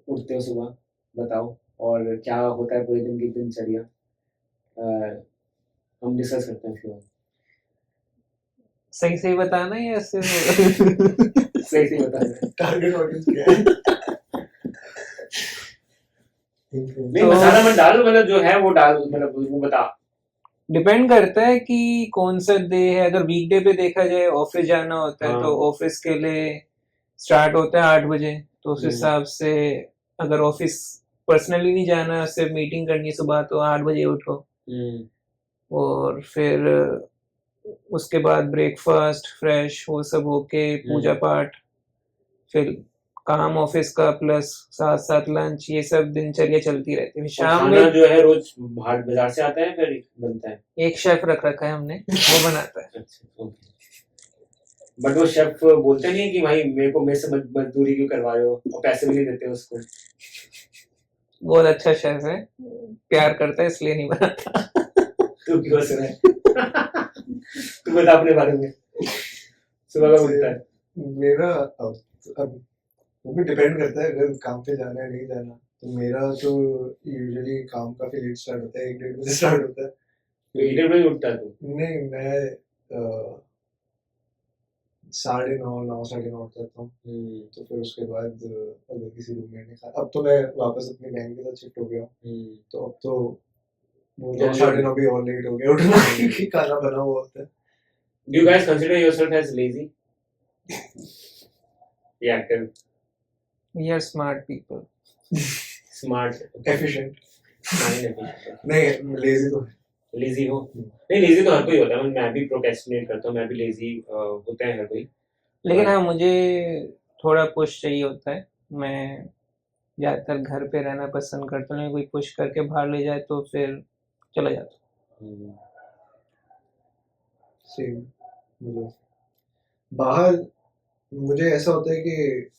उठते हो सुबह, बताओ, और क्या होता है पूरे दिन की दिनचर्या, हम डिस्कस करते हैं उसके बाद। सही सही बताना है या सिर्फ सही सही बता रहे हैं। टारगेट ऑडियंस क्या है? नहीं, मसाला मत डाल, मतलब जो है वो डाल, मतलब वो बता। डिपेंड करता है कि कौन सा डे है। अगर वीकडे पे देखा जाए ऑफिस जाना होता है तो हाँ। ऑफिस के लिए स्टार्ट होता है 8 बजे, तो उस हम्म। हिसाब से अगर ऑफिस पर्सनली नहीं जाना, सिर्फ मीटिंग करनी सुबह, तो 8 बजे उठो। और फिर उसके बाद ब्रेकफास्ट, फ्रेश वो सब होके पूजा पाठ, फिर काम ऑफिस का, प्लस साथ साथ लंच, ये सब दिनचर्या चलती रहती है। और शाम खाना में जो है रोज बाहर बाजार से आता है फिर बनता है? एक शेफ रख रखा है हमने, वो बनाता है। अच्छा, ओके। बट वो शेफ बोलते नहीं है कि भाई मेरे को मेरे से मजदूरी क्यों करवा रहे हो, और पैसे भी नहीं देते उसको? बहुत अच्छा शेफ है, प्यार करता है इसलिए नहीं बनाता। तू क्यों हंस रहा है? तू बता अपने बारे में, सुबह का उठता है? मेरा अब वो भी डिपेंड करता है, अगर काम पे जाना है नहीं जाना, तो मेरा तो यूजुअली काम काफी लेट स्टार्ट होता है, 1-1:30 बजे स्टार्ट होता है। तो 8 बजे उठता है तू? नहीं, मैं 9:30 9:30 उठ जाता हूँ। तो फिर उसके बाद अगर किसी रूममेट ने खाया, अब तो मैं वापस अपनी बहन के साथ शिफ्ट हो गया हूँ, तो अब तो वो जल्दी 9 9:30 भी और लेट हो गया उठना क्योंकि खाना बना हुआ होता है। Do you guys consider yourself as lazy? Yeah, active, We are smart people. smart, efficient mind efficient. नहीं, लेजी तो है। लेजी हो? नहीं, लेजी तो हर कोई होता है, मैं भी प्रोक्रेस्टिनेट करता हूँ, मैं भी लेजी होते हैं हर कोई। लेकिन हाँ, मुझे थोड़ा पुश चाहिए होता है। मैं ज़्यादातर घर पे रहना पसंद करता हूँ, कोई पुश करके बाहर ले जाए तो फिर चला जाता हूँ। सेम, मतलब बाहर मुझे ऐसा होता है कि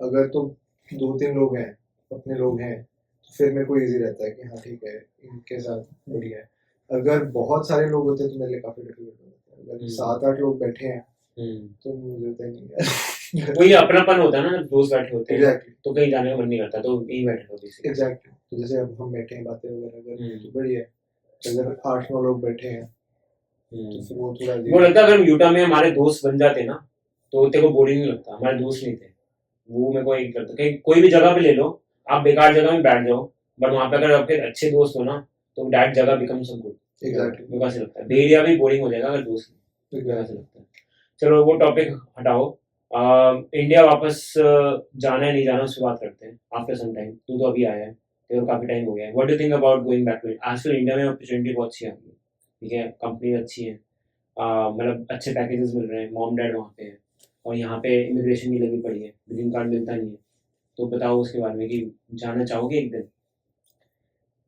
अगर तो 2-3 लोग हैं, अपने लोग हैं, तो फिर मेरे को इजी रहता है कि हाँ ठीक है, इनके साथ बढ़िया है। अगर बहुत सारे लोग होते हैं तो मेरे लिए काफी डिफिकल्ट हो जाता है। अगर 7-8 लोग बैठे हैं तो मुझे होता ही नहीं है। वही अपनापन होता है ना, जब दोस्त बैठे होते हैं एग्जैक्टली तो कहीं जाने का मन नहीं करता, तो यहीं बैठे हो बेसिकली। एग्जैक्टली। तो जैसे अब हम बैठे हैं बातें वगैरह कर रहे हैं तो बढ़िया है। अगर 8-9 लोग बैठे हैं तो फिर वो थोड़ा वो लगता है अगर यूटा में हमारे दोस्त बन जाते ना तो तेरे को बोरिंग नहीं लगता। हमारे दोस्त नहीं थे, वो मेरे को एक करता, कहीं कोई भी जगह पे ले लो, आप बेकार जगह में बैठ जाओ, बट वहां पे अगर आपके अच्छे दोस्त हो ना तो दैट जगह बिकम्स गुड। एग्जैक्टली मेरे को ऐसा लगता है बे एरिया भी बोरिंग हो जाएगा अगर दोस्त नहीं, मेरे को ऐसा लगता है। चलो वो टॉपिक हटाओ, इंडिया वापस जाना है नहीं जाना उससे बात करते हैं आफ्टर सम टाइम। तू तो अभी आया है, तेरे को काफी टाइम हो गया है। What do think about going back to? आजकल इंडिया में अपॉर्चुनिटी बहुत अच्छी आ गई है, ठीक है, कंपनी अच्छी है, मतलब अच्छे पैकेजेस मिल रहे हैं, मॉम डैड वहाँ पे है, और यहाँ पे इमिग्रेशन की लगी पड़ी है, ग्रीन कार्ड मिलता नहीं है। तो बताओ उसके बारे में कि जाना चाहोगे एक दिन?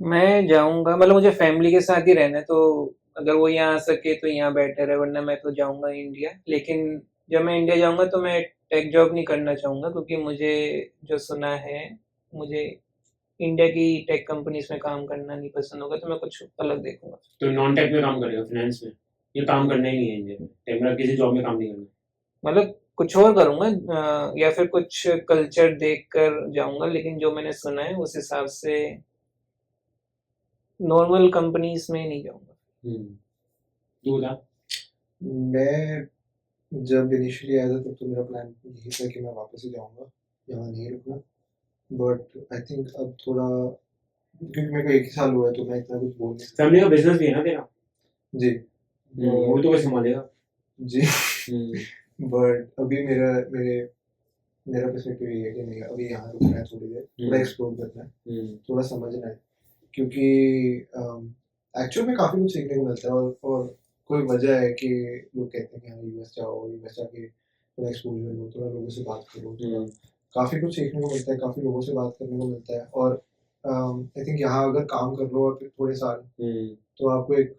मैं जाऊँगा, मतलब मुझे फैमिली के साथ ही रहना है, तो अगर वो यहाँ आ सके तो यहाँ बेटर है, वरना मैं तो जाऊँगा इंडिया। लेकिन जब मैं इंडिया जाऊँगा तो मैं टेक जॉब नहीं करना चाहूँगा, क्योंकि मुझे जो सुना है, मुझे इंडिया की टेक कंपनीज में काम करना नहीं पसंद होगा, तो मैं कुछ अलग देखूंगा। तो नॉन टेक में काम करेगा, फाइनेंस में? ये काम करना ही नहीं है इंडिया में, मतलब किसी जॉब में काम नहीं करना? मतलब कुछ और करूंगा, या फिर कुछ कल्चर देख कर जाऊंगा, लेकिन जो मैंने सुना है उस हिसाब से नॉर्मल कंपनीज में नहीं जाऊंगा। तू बता। मैं जब इनिशियली आया था तब तो मेरा प्लान यही था कि मैं वापस ही जाऊंगा, यहाँ नहीं रुकना। बट आई थिंक अब थोड़ा, क्योंकि मेरे को 1 साल हुआ है तो मैं इतना कुछ बोल नहीं सकता। फैमिली का बिजनेस भी है ना तेरा? जी वो तो कोई संभालेगा। जी। बट अभी मेरा पर्सपेक्टिव ये है कि नहीं, अभी यहाँ रुकना है, थोड़ी देर थोड़ा एक्सप्लोर करना है, थोड़ा समझना है, क्योंकि एक्चुअल में काफ़ी कुछ सीखने को मिलता है। और कोई वजह है कि लोग कहते हैं कि हाँ यूएस जाओ, यूएस जाके थोड़ा एक्सपोजर लो, थोड़ा लोगों से बात करो, थोड़ा काफ़ी कुछ सीखने को मिलता है, काफ़ी लोगों से बात करने को मिलता है। और आई थिंक यहाँ अगर काम कर लो और फिर थोड़े साल, तो आपको एक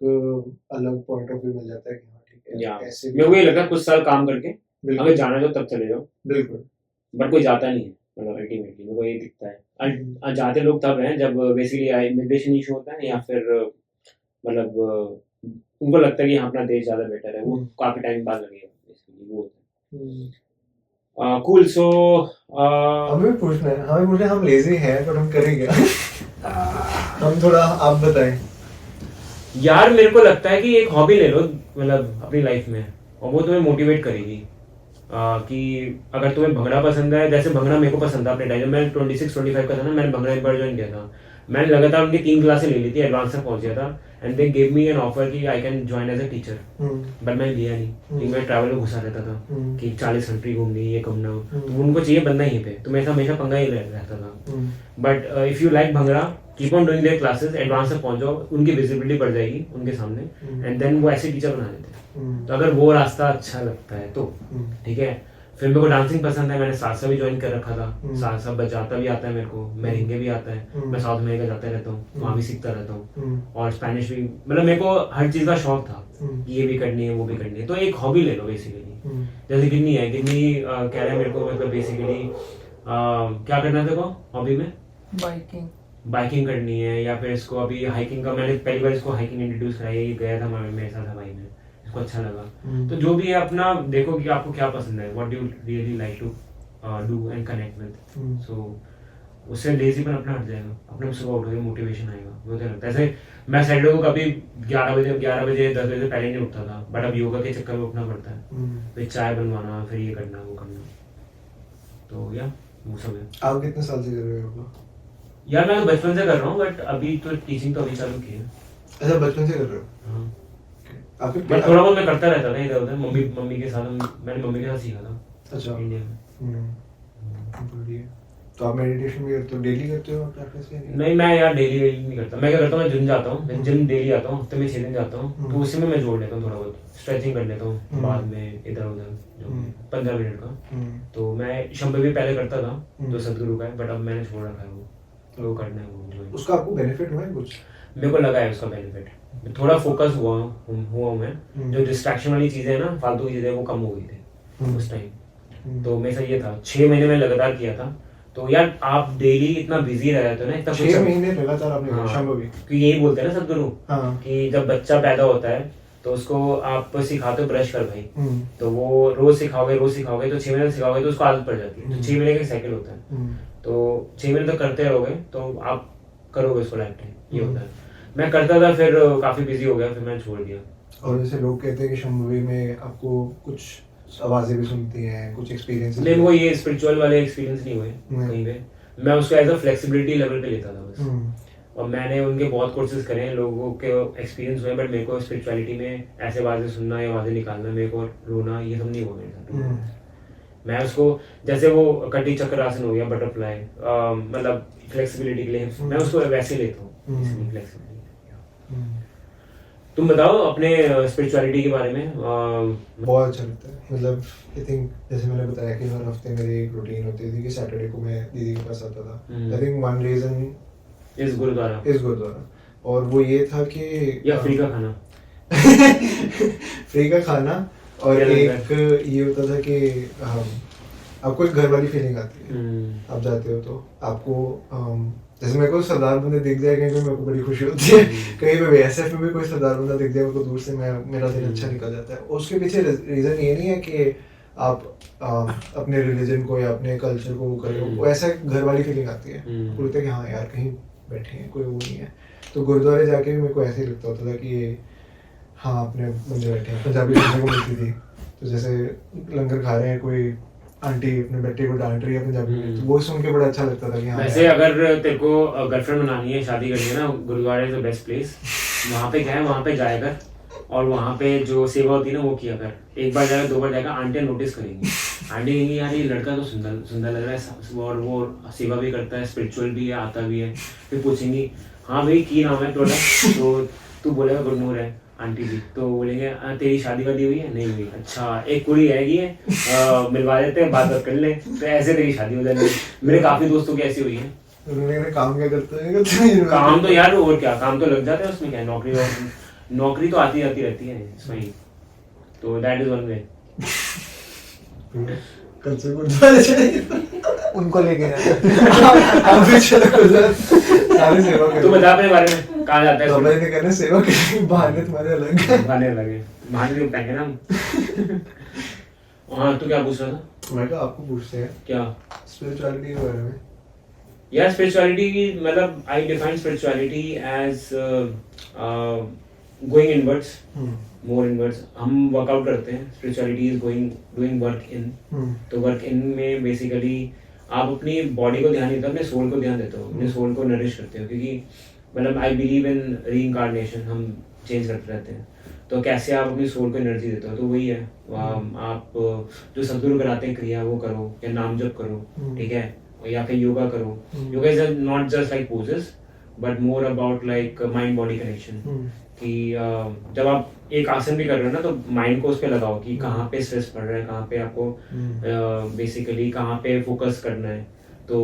अलग पॉइंट ऑफ व्यू मिल जाता है कि हाँ ठीक है, ऐसे मेरे को ये लगता है कुछ साल काम करके अगर जाना है तो तब चले जाओ। बिल्कुल। बट कोई जाता नहीं है, मतलब अल्टीमेटली मेरे को ये दिखता है। जाते लोग तब हैं जब बेसिकली इमिग्रेशन इशू होता है, या फिर मतलब उनको लगता है कि हाँ अपना देश ज़्यादा बेटर है, वो काफ़ी टाइम बाद लगेगा बेसिकली, वो होता है। cool. So हमें पूछना है हम लेजी हैं पर हम करेंगे हम थोड़ा आप बताएं। यार मेरे को लगता है कि एक हॉबी ले लो मतलब अपनी लाइफ में, और वो तुम्हें मोटिवेट करेगी। कि अगर तुम्हें भंगड़ा पसंद है, जैसे भंगड़ा मेरे को पसंद था अपने टाइम, जब मैं 26-25 का था ना, मैंने भंगड़ा एक बार ज्वाइन किया था। मैंने लगातार उनकी 3 क्लासें ले ली थी, एडवांस तक पहुंच गया था, and they gave me an offer कि I can join as a teacher, but मैं लिया नहीं क्योंकि मैं ट्रैवल में घुसा रहता था कि 40 कंट्री घूमनी, ये घूमना, तो उनको चाहिए बंदा यहीं पे, तो मेरे साथ हमेशा पंगा ही रहता था। But if you like bhangra, keep on doing there classes, advance तक पहुंच जाओ, उनकी विजिबिलिटी बढ़ जाएगी उनके सामने, एंड देन वो ऐसे टीचर बना देते हैं। तो अगर वो रास्ता अच्छा लगता है तो ठीक है। फिर मेरे को डांसिंग पसंद है, मैंने सालसा भी ज्वाइन कर रखा था, सालसा बजाता भी आता है मेरे को, मेरेंगे भी आता है, मैं साउथ अमेरिका जाता रहता हूँ, वहाँ भी सीखता रहता हूँ, और स्पेनिश भी, मतलब मेरे को हर चीज का शौक था, ये भी करनी है वो भी करनी है। तो एक हॉबी ले लो बेसिकली, जैसे गिन्नी है, गिन्नी कह रहे हैं मेरे को, मतलब बेसिकली क्या करना है देखो हॉबी में, बाइकिंग करनी है, या फिर इसको अभी हाइकिंग का, मैंने पहली बार इसको हाइकिंग इंट्रोड्यूस कराया, ये गया था मेरे साथ हवाई में, इसको अच्छा लगा। तो जो भी है अपना देखो कि आपको क्या पसंद है, what do you really like to do and connect with, so उससे लेजीपन अपना हट जाएगा, अपने सुबह उठोगे मोटिवेशन आएगा। मुझे लगता है ऐसे मैं सैटरडे को कभी 11 बजे 10 बजे पहले नहीं उठता था, बट अब योगा के चक्कर में उठना पड़ता है, फिर चाय बनवाना, फिर ये करना वो करना, तो या वो सब है। आप कितने साल से कर रहे हो योगा? यार मैं तो बचपन से कर रहा हूँ, बट अभी तो टीचिंग तो अभी चालू की है। अच्छा बचपन से कर रहे हो? हाँ, आपके मैं थोड़ा बहुत मैं करता रहता था इधर उधर, मम्मी के साथ, मैंने मम्मी के साथ सीखा था। अच्छा इंडिया में। बढ़िया। तो आप मेडिटेशन भी करते हो, डेली करते हो प्रैक्टिस? नहीं मैं यार डेली नहीं करता, मैं क्या करता हूँ, मैं जिम जाता हूँ, मैं जिम डेली आता हूँ, हफ्ते में 6 दिन जाता हूँ, तो उसी में मैं जोड़ लेता हूँ थोड़ा बहुत, स्ट्रेचिंग कर लेता हूँ बाद में इधर उधर, जो 15 मिनट का। तो मैं शंभे भी पहले करता था, जो सदगुरु का है, बट अब मैंने छोड़ रखा है वो, तो वो करना है वो। उसका आपको बेनिफिट हुआ है कुछ? मेरे को लगा है उसका बेनिफिट, थोड़ा फोकस हुआ हूँ मैं, जो डिस्ट्रैक्शन वाली चीजें है ना, फालतू की चीजें, वो कम हो गई थी उस टाइम। तो मेरे साथ ये था, 6 महीने में लगातार किया था। तो यार आप डेली इतना बिजी रह जाते हो ना, इतना 6 महीने लगातार आपने? हाँ, शंभवी क्योंकि यही बोलते हैं ना सदगुरु, कि जब बच्चा पैदा होता है तो उसको आप सिखाते हो ब्रश कर भाई, तो वो रोज सिखाओगे तो 6 महीने सिखाओगे तो उसको आदत पड़ जाती है। तो 6 महीने का साइकिल होता है, तो 6 महीने तक करते रहोगे तो आप करोगे उसको लाइफ टाइम, ये होता है। मैं करता था, फिर काफी बिजी हो गया, फिर मैंने छोड़ दिया। और जैसे लोग कहते हैं कि शंभवी में आपको कुछ आवाजें भी सुनती हैं, कुछ एक्सपीरियंसेस? नहीं वो ये स्पिरिचुअल वाले एक्सपीरियंस नहीं हुए कहीं पे, मैं उसको एज अ फ्लेक्सिबिलिटी लेवल पे लेता था बस। और मैंने उनके बहुत कोर्सेज करे हैं, लोगों के एक्सपीरियंस हुए, बट मेरे को स्पिरिचुअलिटी में ऐसे आवाजें सुनना या आवाजें निकालना, मेरे को रोना, ये सब नहीं हुआ मेरे साथ। मैं उसको, जैसे वो कटी चक्र आसन हो गया, बटरफ्लाई, मतलब फ्लेक्सिबिलिटी के लिए, मैं उसको वैसे लेता हूँ फ्लेक्सिबिलिटी। तुम बताओ अपने स्पिरिचुअलिटी के बारे में। बहुत अच्छा लगता है, मतलब आई थिंक जैसे मैंने बताया कि हर हफ्ते मेरी एक रूटीन होती थी कि सैटरडे को मैं दीदी के पास आता था। आई थिंक वन रीजन इस गुरुद्वारा, और वो ये था कि या फ्री का खाना फ्री का खाना, और एक ये होता था कि आपको एक घर वाली फीलिंग आती है। आप जाते हो तो आपको जैसे मेरे को सरदार बंदे दिख जाए कहीं पे, मेरे को बड़ी खुशी होती है। कहीं पे बीएसएफ में भी कोई सरदार बंदा दिख जाए मेरे को दूर से, मेरा दिन अच्छा निकल जाता है। उसके पीछे रीजन ये नहीं है कि आप अपने रिलीजन को या अपने कल्चर को करो, वो ऐसा घर वाली फीलिंग आती है, बोलते हैं कि हाँ यार कहीं बैठे हैं, कोई वो नहीं है। तो गुरुद्वारे जाके भी मेरे को ऐसे ही लगता होता था कि हाँ अपने बंदे बैठे हैं। पंजाबी सुनने को मिलती थी, तो जैसे लंगर खा रहे हैं, कोई आंटी अपने बेटे को डांट रही है पंजाबी में, तो वो सुन के बड़ा अच्छा लगता था कि हाँ। वैसे अगर तेरे को गर्लफ्रेंड बनानी है, शादी करनी है ना, gurdwara is the best place. वहाँ पे क्या है, वहाँ पे जाएगा और वहाँ पे जो सेवा होती है ना वो किया कर। एक बार जाएगा, 2 बार जाएगा, आंटियाँ नोटिस करेंगी, आंटी कहेंगी यार ये लड़का तो सुंदर लग रहा है, और वो सेवा भी करता है, स्पिरिचुअल भी है, आता भी है। फिर पूछेंगी हाँ भाई की नाम है थोड़ा, तो तू बोलेगा गुरनूर है आंटी जी, तो बोलेंगे तेरी शादी वादी हुई है? नहीं हुई। अच्छा एक कुड़ी आएगी है, मिलवा देते हैं, बात कर ले, तो ऐसे तेरी शादी हो जाएगी। मेरे काफी दोस्तों की ऐसी हुई है। उन्होंने काम क्या करते हैं? काम तो यार और क्या, काम तो लग जाता है, उसमें क्या नौकरी तो आती रहती है इसमें, तो दैट इज वन वे। कल से गुरुद्वारे चले उनको लेके आप भी चलो गुरुद्वारे, सारी सेवा करो। तू बता अपने बारे में, कहाँ जाता है? तो मैंने कहना सेवा करने बहाने तुम्हारे अलग बहाने लगे, बहाने भी उठाएंगे ना हम। हाँ तू क्या पूछ रहा था? माइका आपको पूछते हैं क्या स्पिरिचुअलिटी के बारे में। या स्पिरिचुअलिटी मतलब I define spirituality as going inwards, more inwards. हम वर्कआउट करते हैं, spirituality is going doing work in. तो वर्क इन में बेसिकली आप अपनी बॉडी को ध्यान नहीं देते, अपने सोल को ध्यान देते हो, अपने सोल को नरिश करते हो, क्योंकि मतलब आई बिलीव इन रीइंकार्नेशन, हम चेंज करते रहते हैं। तो कैसे आप अपनी सोल को एनर्जी देते हो, तो वही है। आप जो सदगुरु कराते हैं क्रिया वो करो, या नाम जप करो, ठीक है, या फिर योगा करो। Yoga is not just like poses but more about like mind body connection. कि जब आप एक आसन भी कर रहे हो ना तो माइंड को उस पर लगाओ कि कहाँ पे स्ट्रेस पड़ रहा है, कहाँ पे आपको बेसिकली कहाँ पे फोकस करना है। तो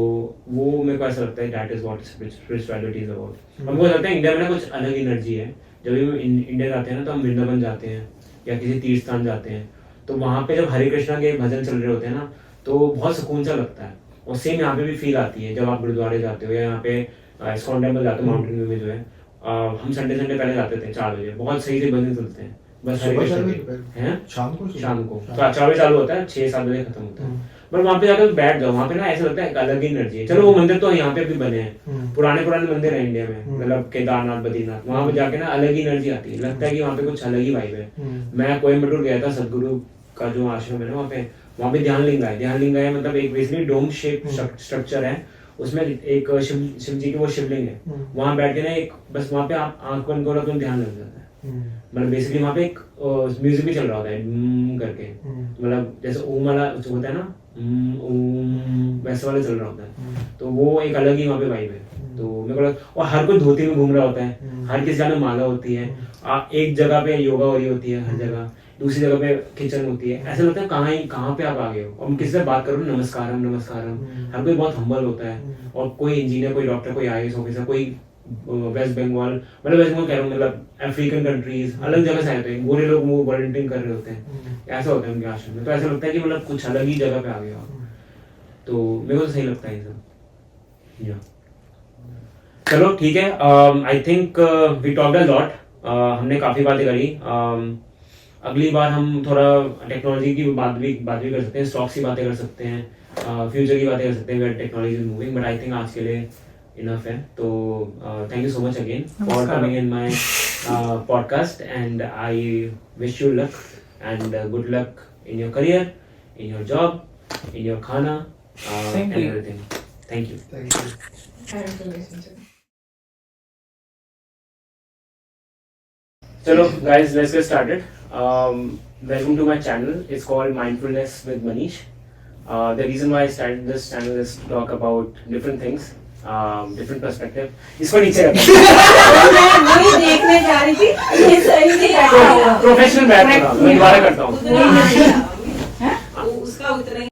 वो मेरे को ऐसा लगता है that is what spirituality is about. हमको लगता है इंडिया में ना कुछ अलग एनर्जी है। जब भी हम इंडिया जाते हैं ना तो हम वृंदावन जाते हैं या किसी तीर्थ स्थान जाते हैं, तो वहाँ पे जब हरे कृष्णा के भजन चल रहे होते हैं ना तो बहुत सुकून सा लगता है। और सेम यहाँ पे भी फील आती है जब आप गुरुद्वारे जाते हो या यहाँ पे इस्कॉन टेम्पल जाते हो, माउंटेन व्यू में जो है। हम संडे पहले जाते थे 4 बजे, बहुत सही से भजन चलते हैं, बस हरे कृष्ण के हैं। शाम को 4 बजे चालू होता है, 6-7 बजे खत्म होता है। बट वहाँ पे जाकर बैठ जाओ, वहाँ पे ना ऐसा लगता है एक अलग ही एनर्जी है। चलो वो मंदिर तो यहाँ पे भी बने हैं, पुराने मंदिर है इंडिया में, मतलब केदारनाथ, बद्रीनाथ, वहाँ पे जाके ना अलग ही एनर्जी आती है, लगता है कि वहाँ पे कुछ अलग ही वाइब है। मैं कोयम्बटूर गया था, सदगुरु का जो आश्रम है ना वहाँ पे ध्यान लिंगा है, मतलब एक बेसिकली डोम शेप स्ट्रक्चर है, उसमें एक शिव जी की वो शिवलिंग है। वहाँ बैठ के ना एक बस वहाँ पे आप आंख बंद करो तो ध्यान लग जाता है। मतलब बेसिकली वहाँ पे एक म्यूजिक भी चल रहा होता है करके, मतलब जैसे ओम वाला जो होता है ना, ओम वैसे वाला चल रहा होता है। तो वो एक अलग ही वहाँ पे वाइब है। तो मेरे को लगा, और हर कोई धोती में घूम रहा होता है, हर किसी जगह माला होती है, एक जगह पे योगा हो रही होती है, हर जगह दूसरी जगह पे किचन होती है। ऐसा लगता है कहाँ पे आप आ गए हो। और किसी से बात करो नमस्कारम, हर कोई बहुत हम्बल होता है। और कोई इंजीनियर, कोई डॉक्टर, कोई IAS ऑफिसर, कोई वेस्ट बंगाल, मतलब वेस्ट बंगाल कह रहा हूँ, मतलब अफ्रीकन कंट्रीज, अलग जगह से आए होते हैं, गोरे लोग वो वॉलंटियरिंग कर रहे होते हैं। ऐसा होता है उनके आश्रम में। तो ऐसा लगता है कि मतलब कुछ अलग ही जगह पे आ गए आप। तो मेरे को तो सही लगता है ये सब। चलो ठीक है, I think we talked a lot. हमने काफी बातें करी। अगली बार हम थोड़ा टेक्नोलॉजी की बात भी कर सकते हैं, स्टॉक्स की बातें कर सकते हैं, फ्यूचर की बातें कर सकते हैं, where technology is moving. But I think आज के लिए इनफ है। तो thank you so much again for coming in my podcast, and I wish you luck and good luck in your career, in your job, in your khana and everything. Thank you. Chalo guys, let's get started. Welcome to my channel. It's called Mindfulness with Manish. The reason why I started this channel is to talk about different things, different perspective. इसको नीचे रखो। मैं देखने जा रही थी, ये सही नहीं आया। प्रोफेशनल बैठ रहा हूँ, मैं दोबारा करता हूँ। उसका उतना ही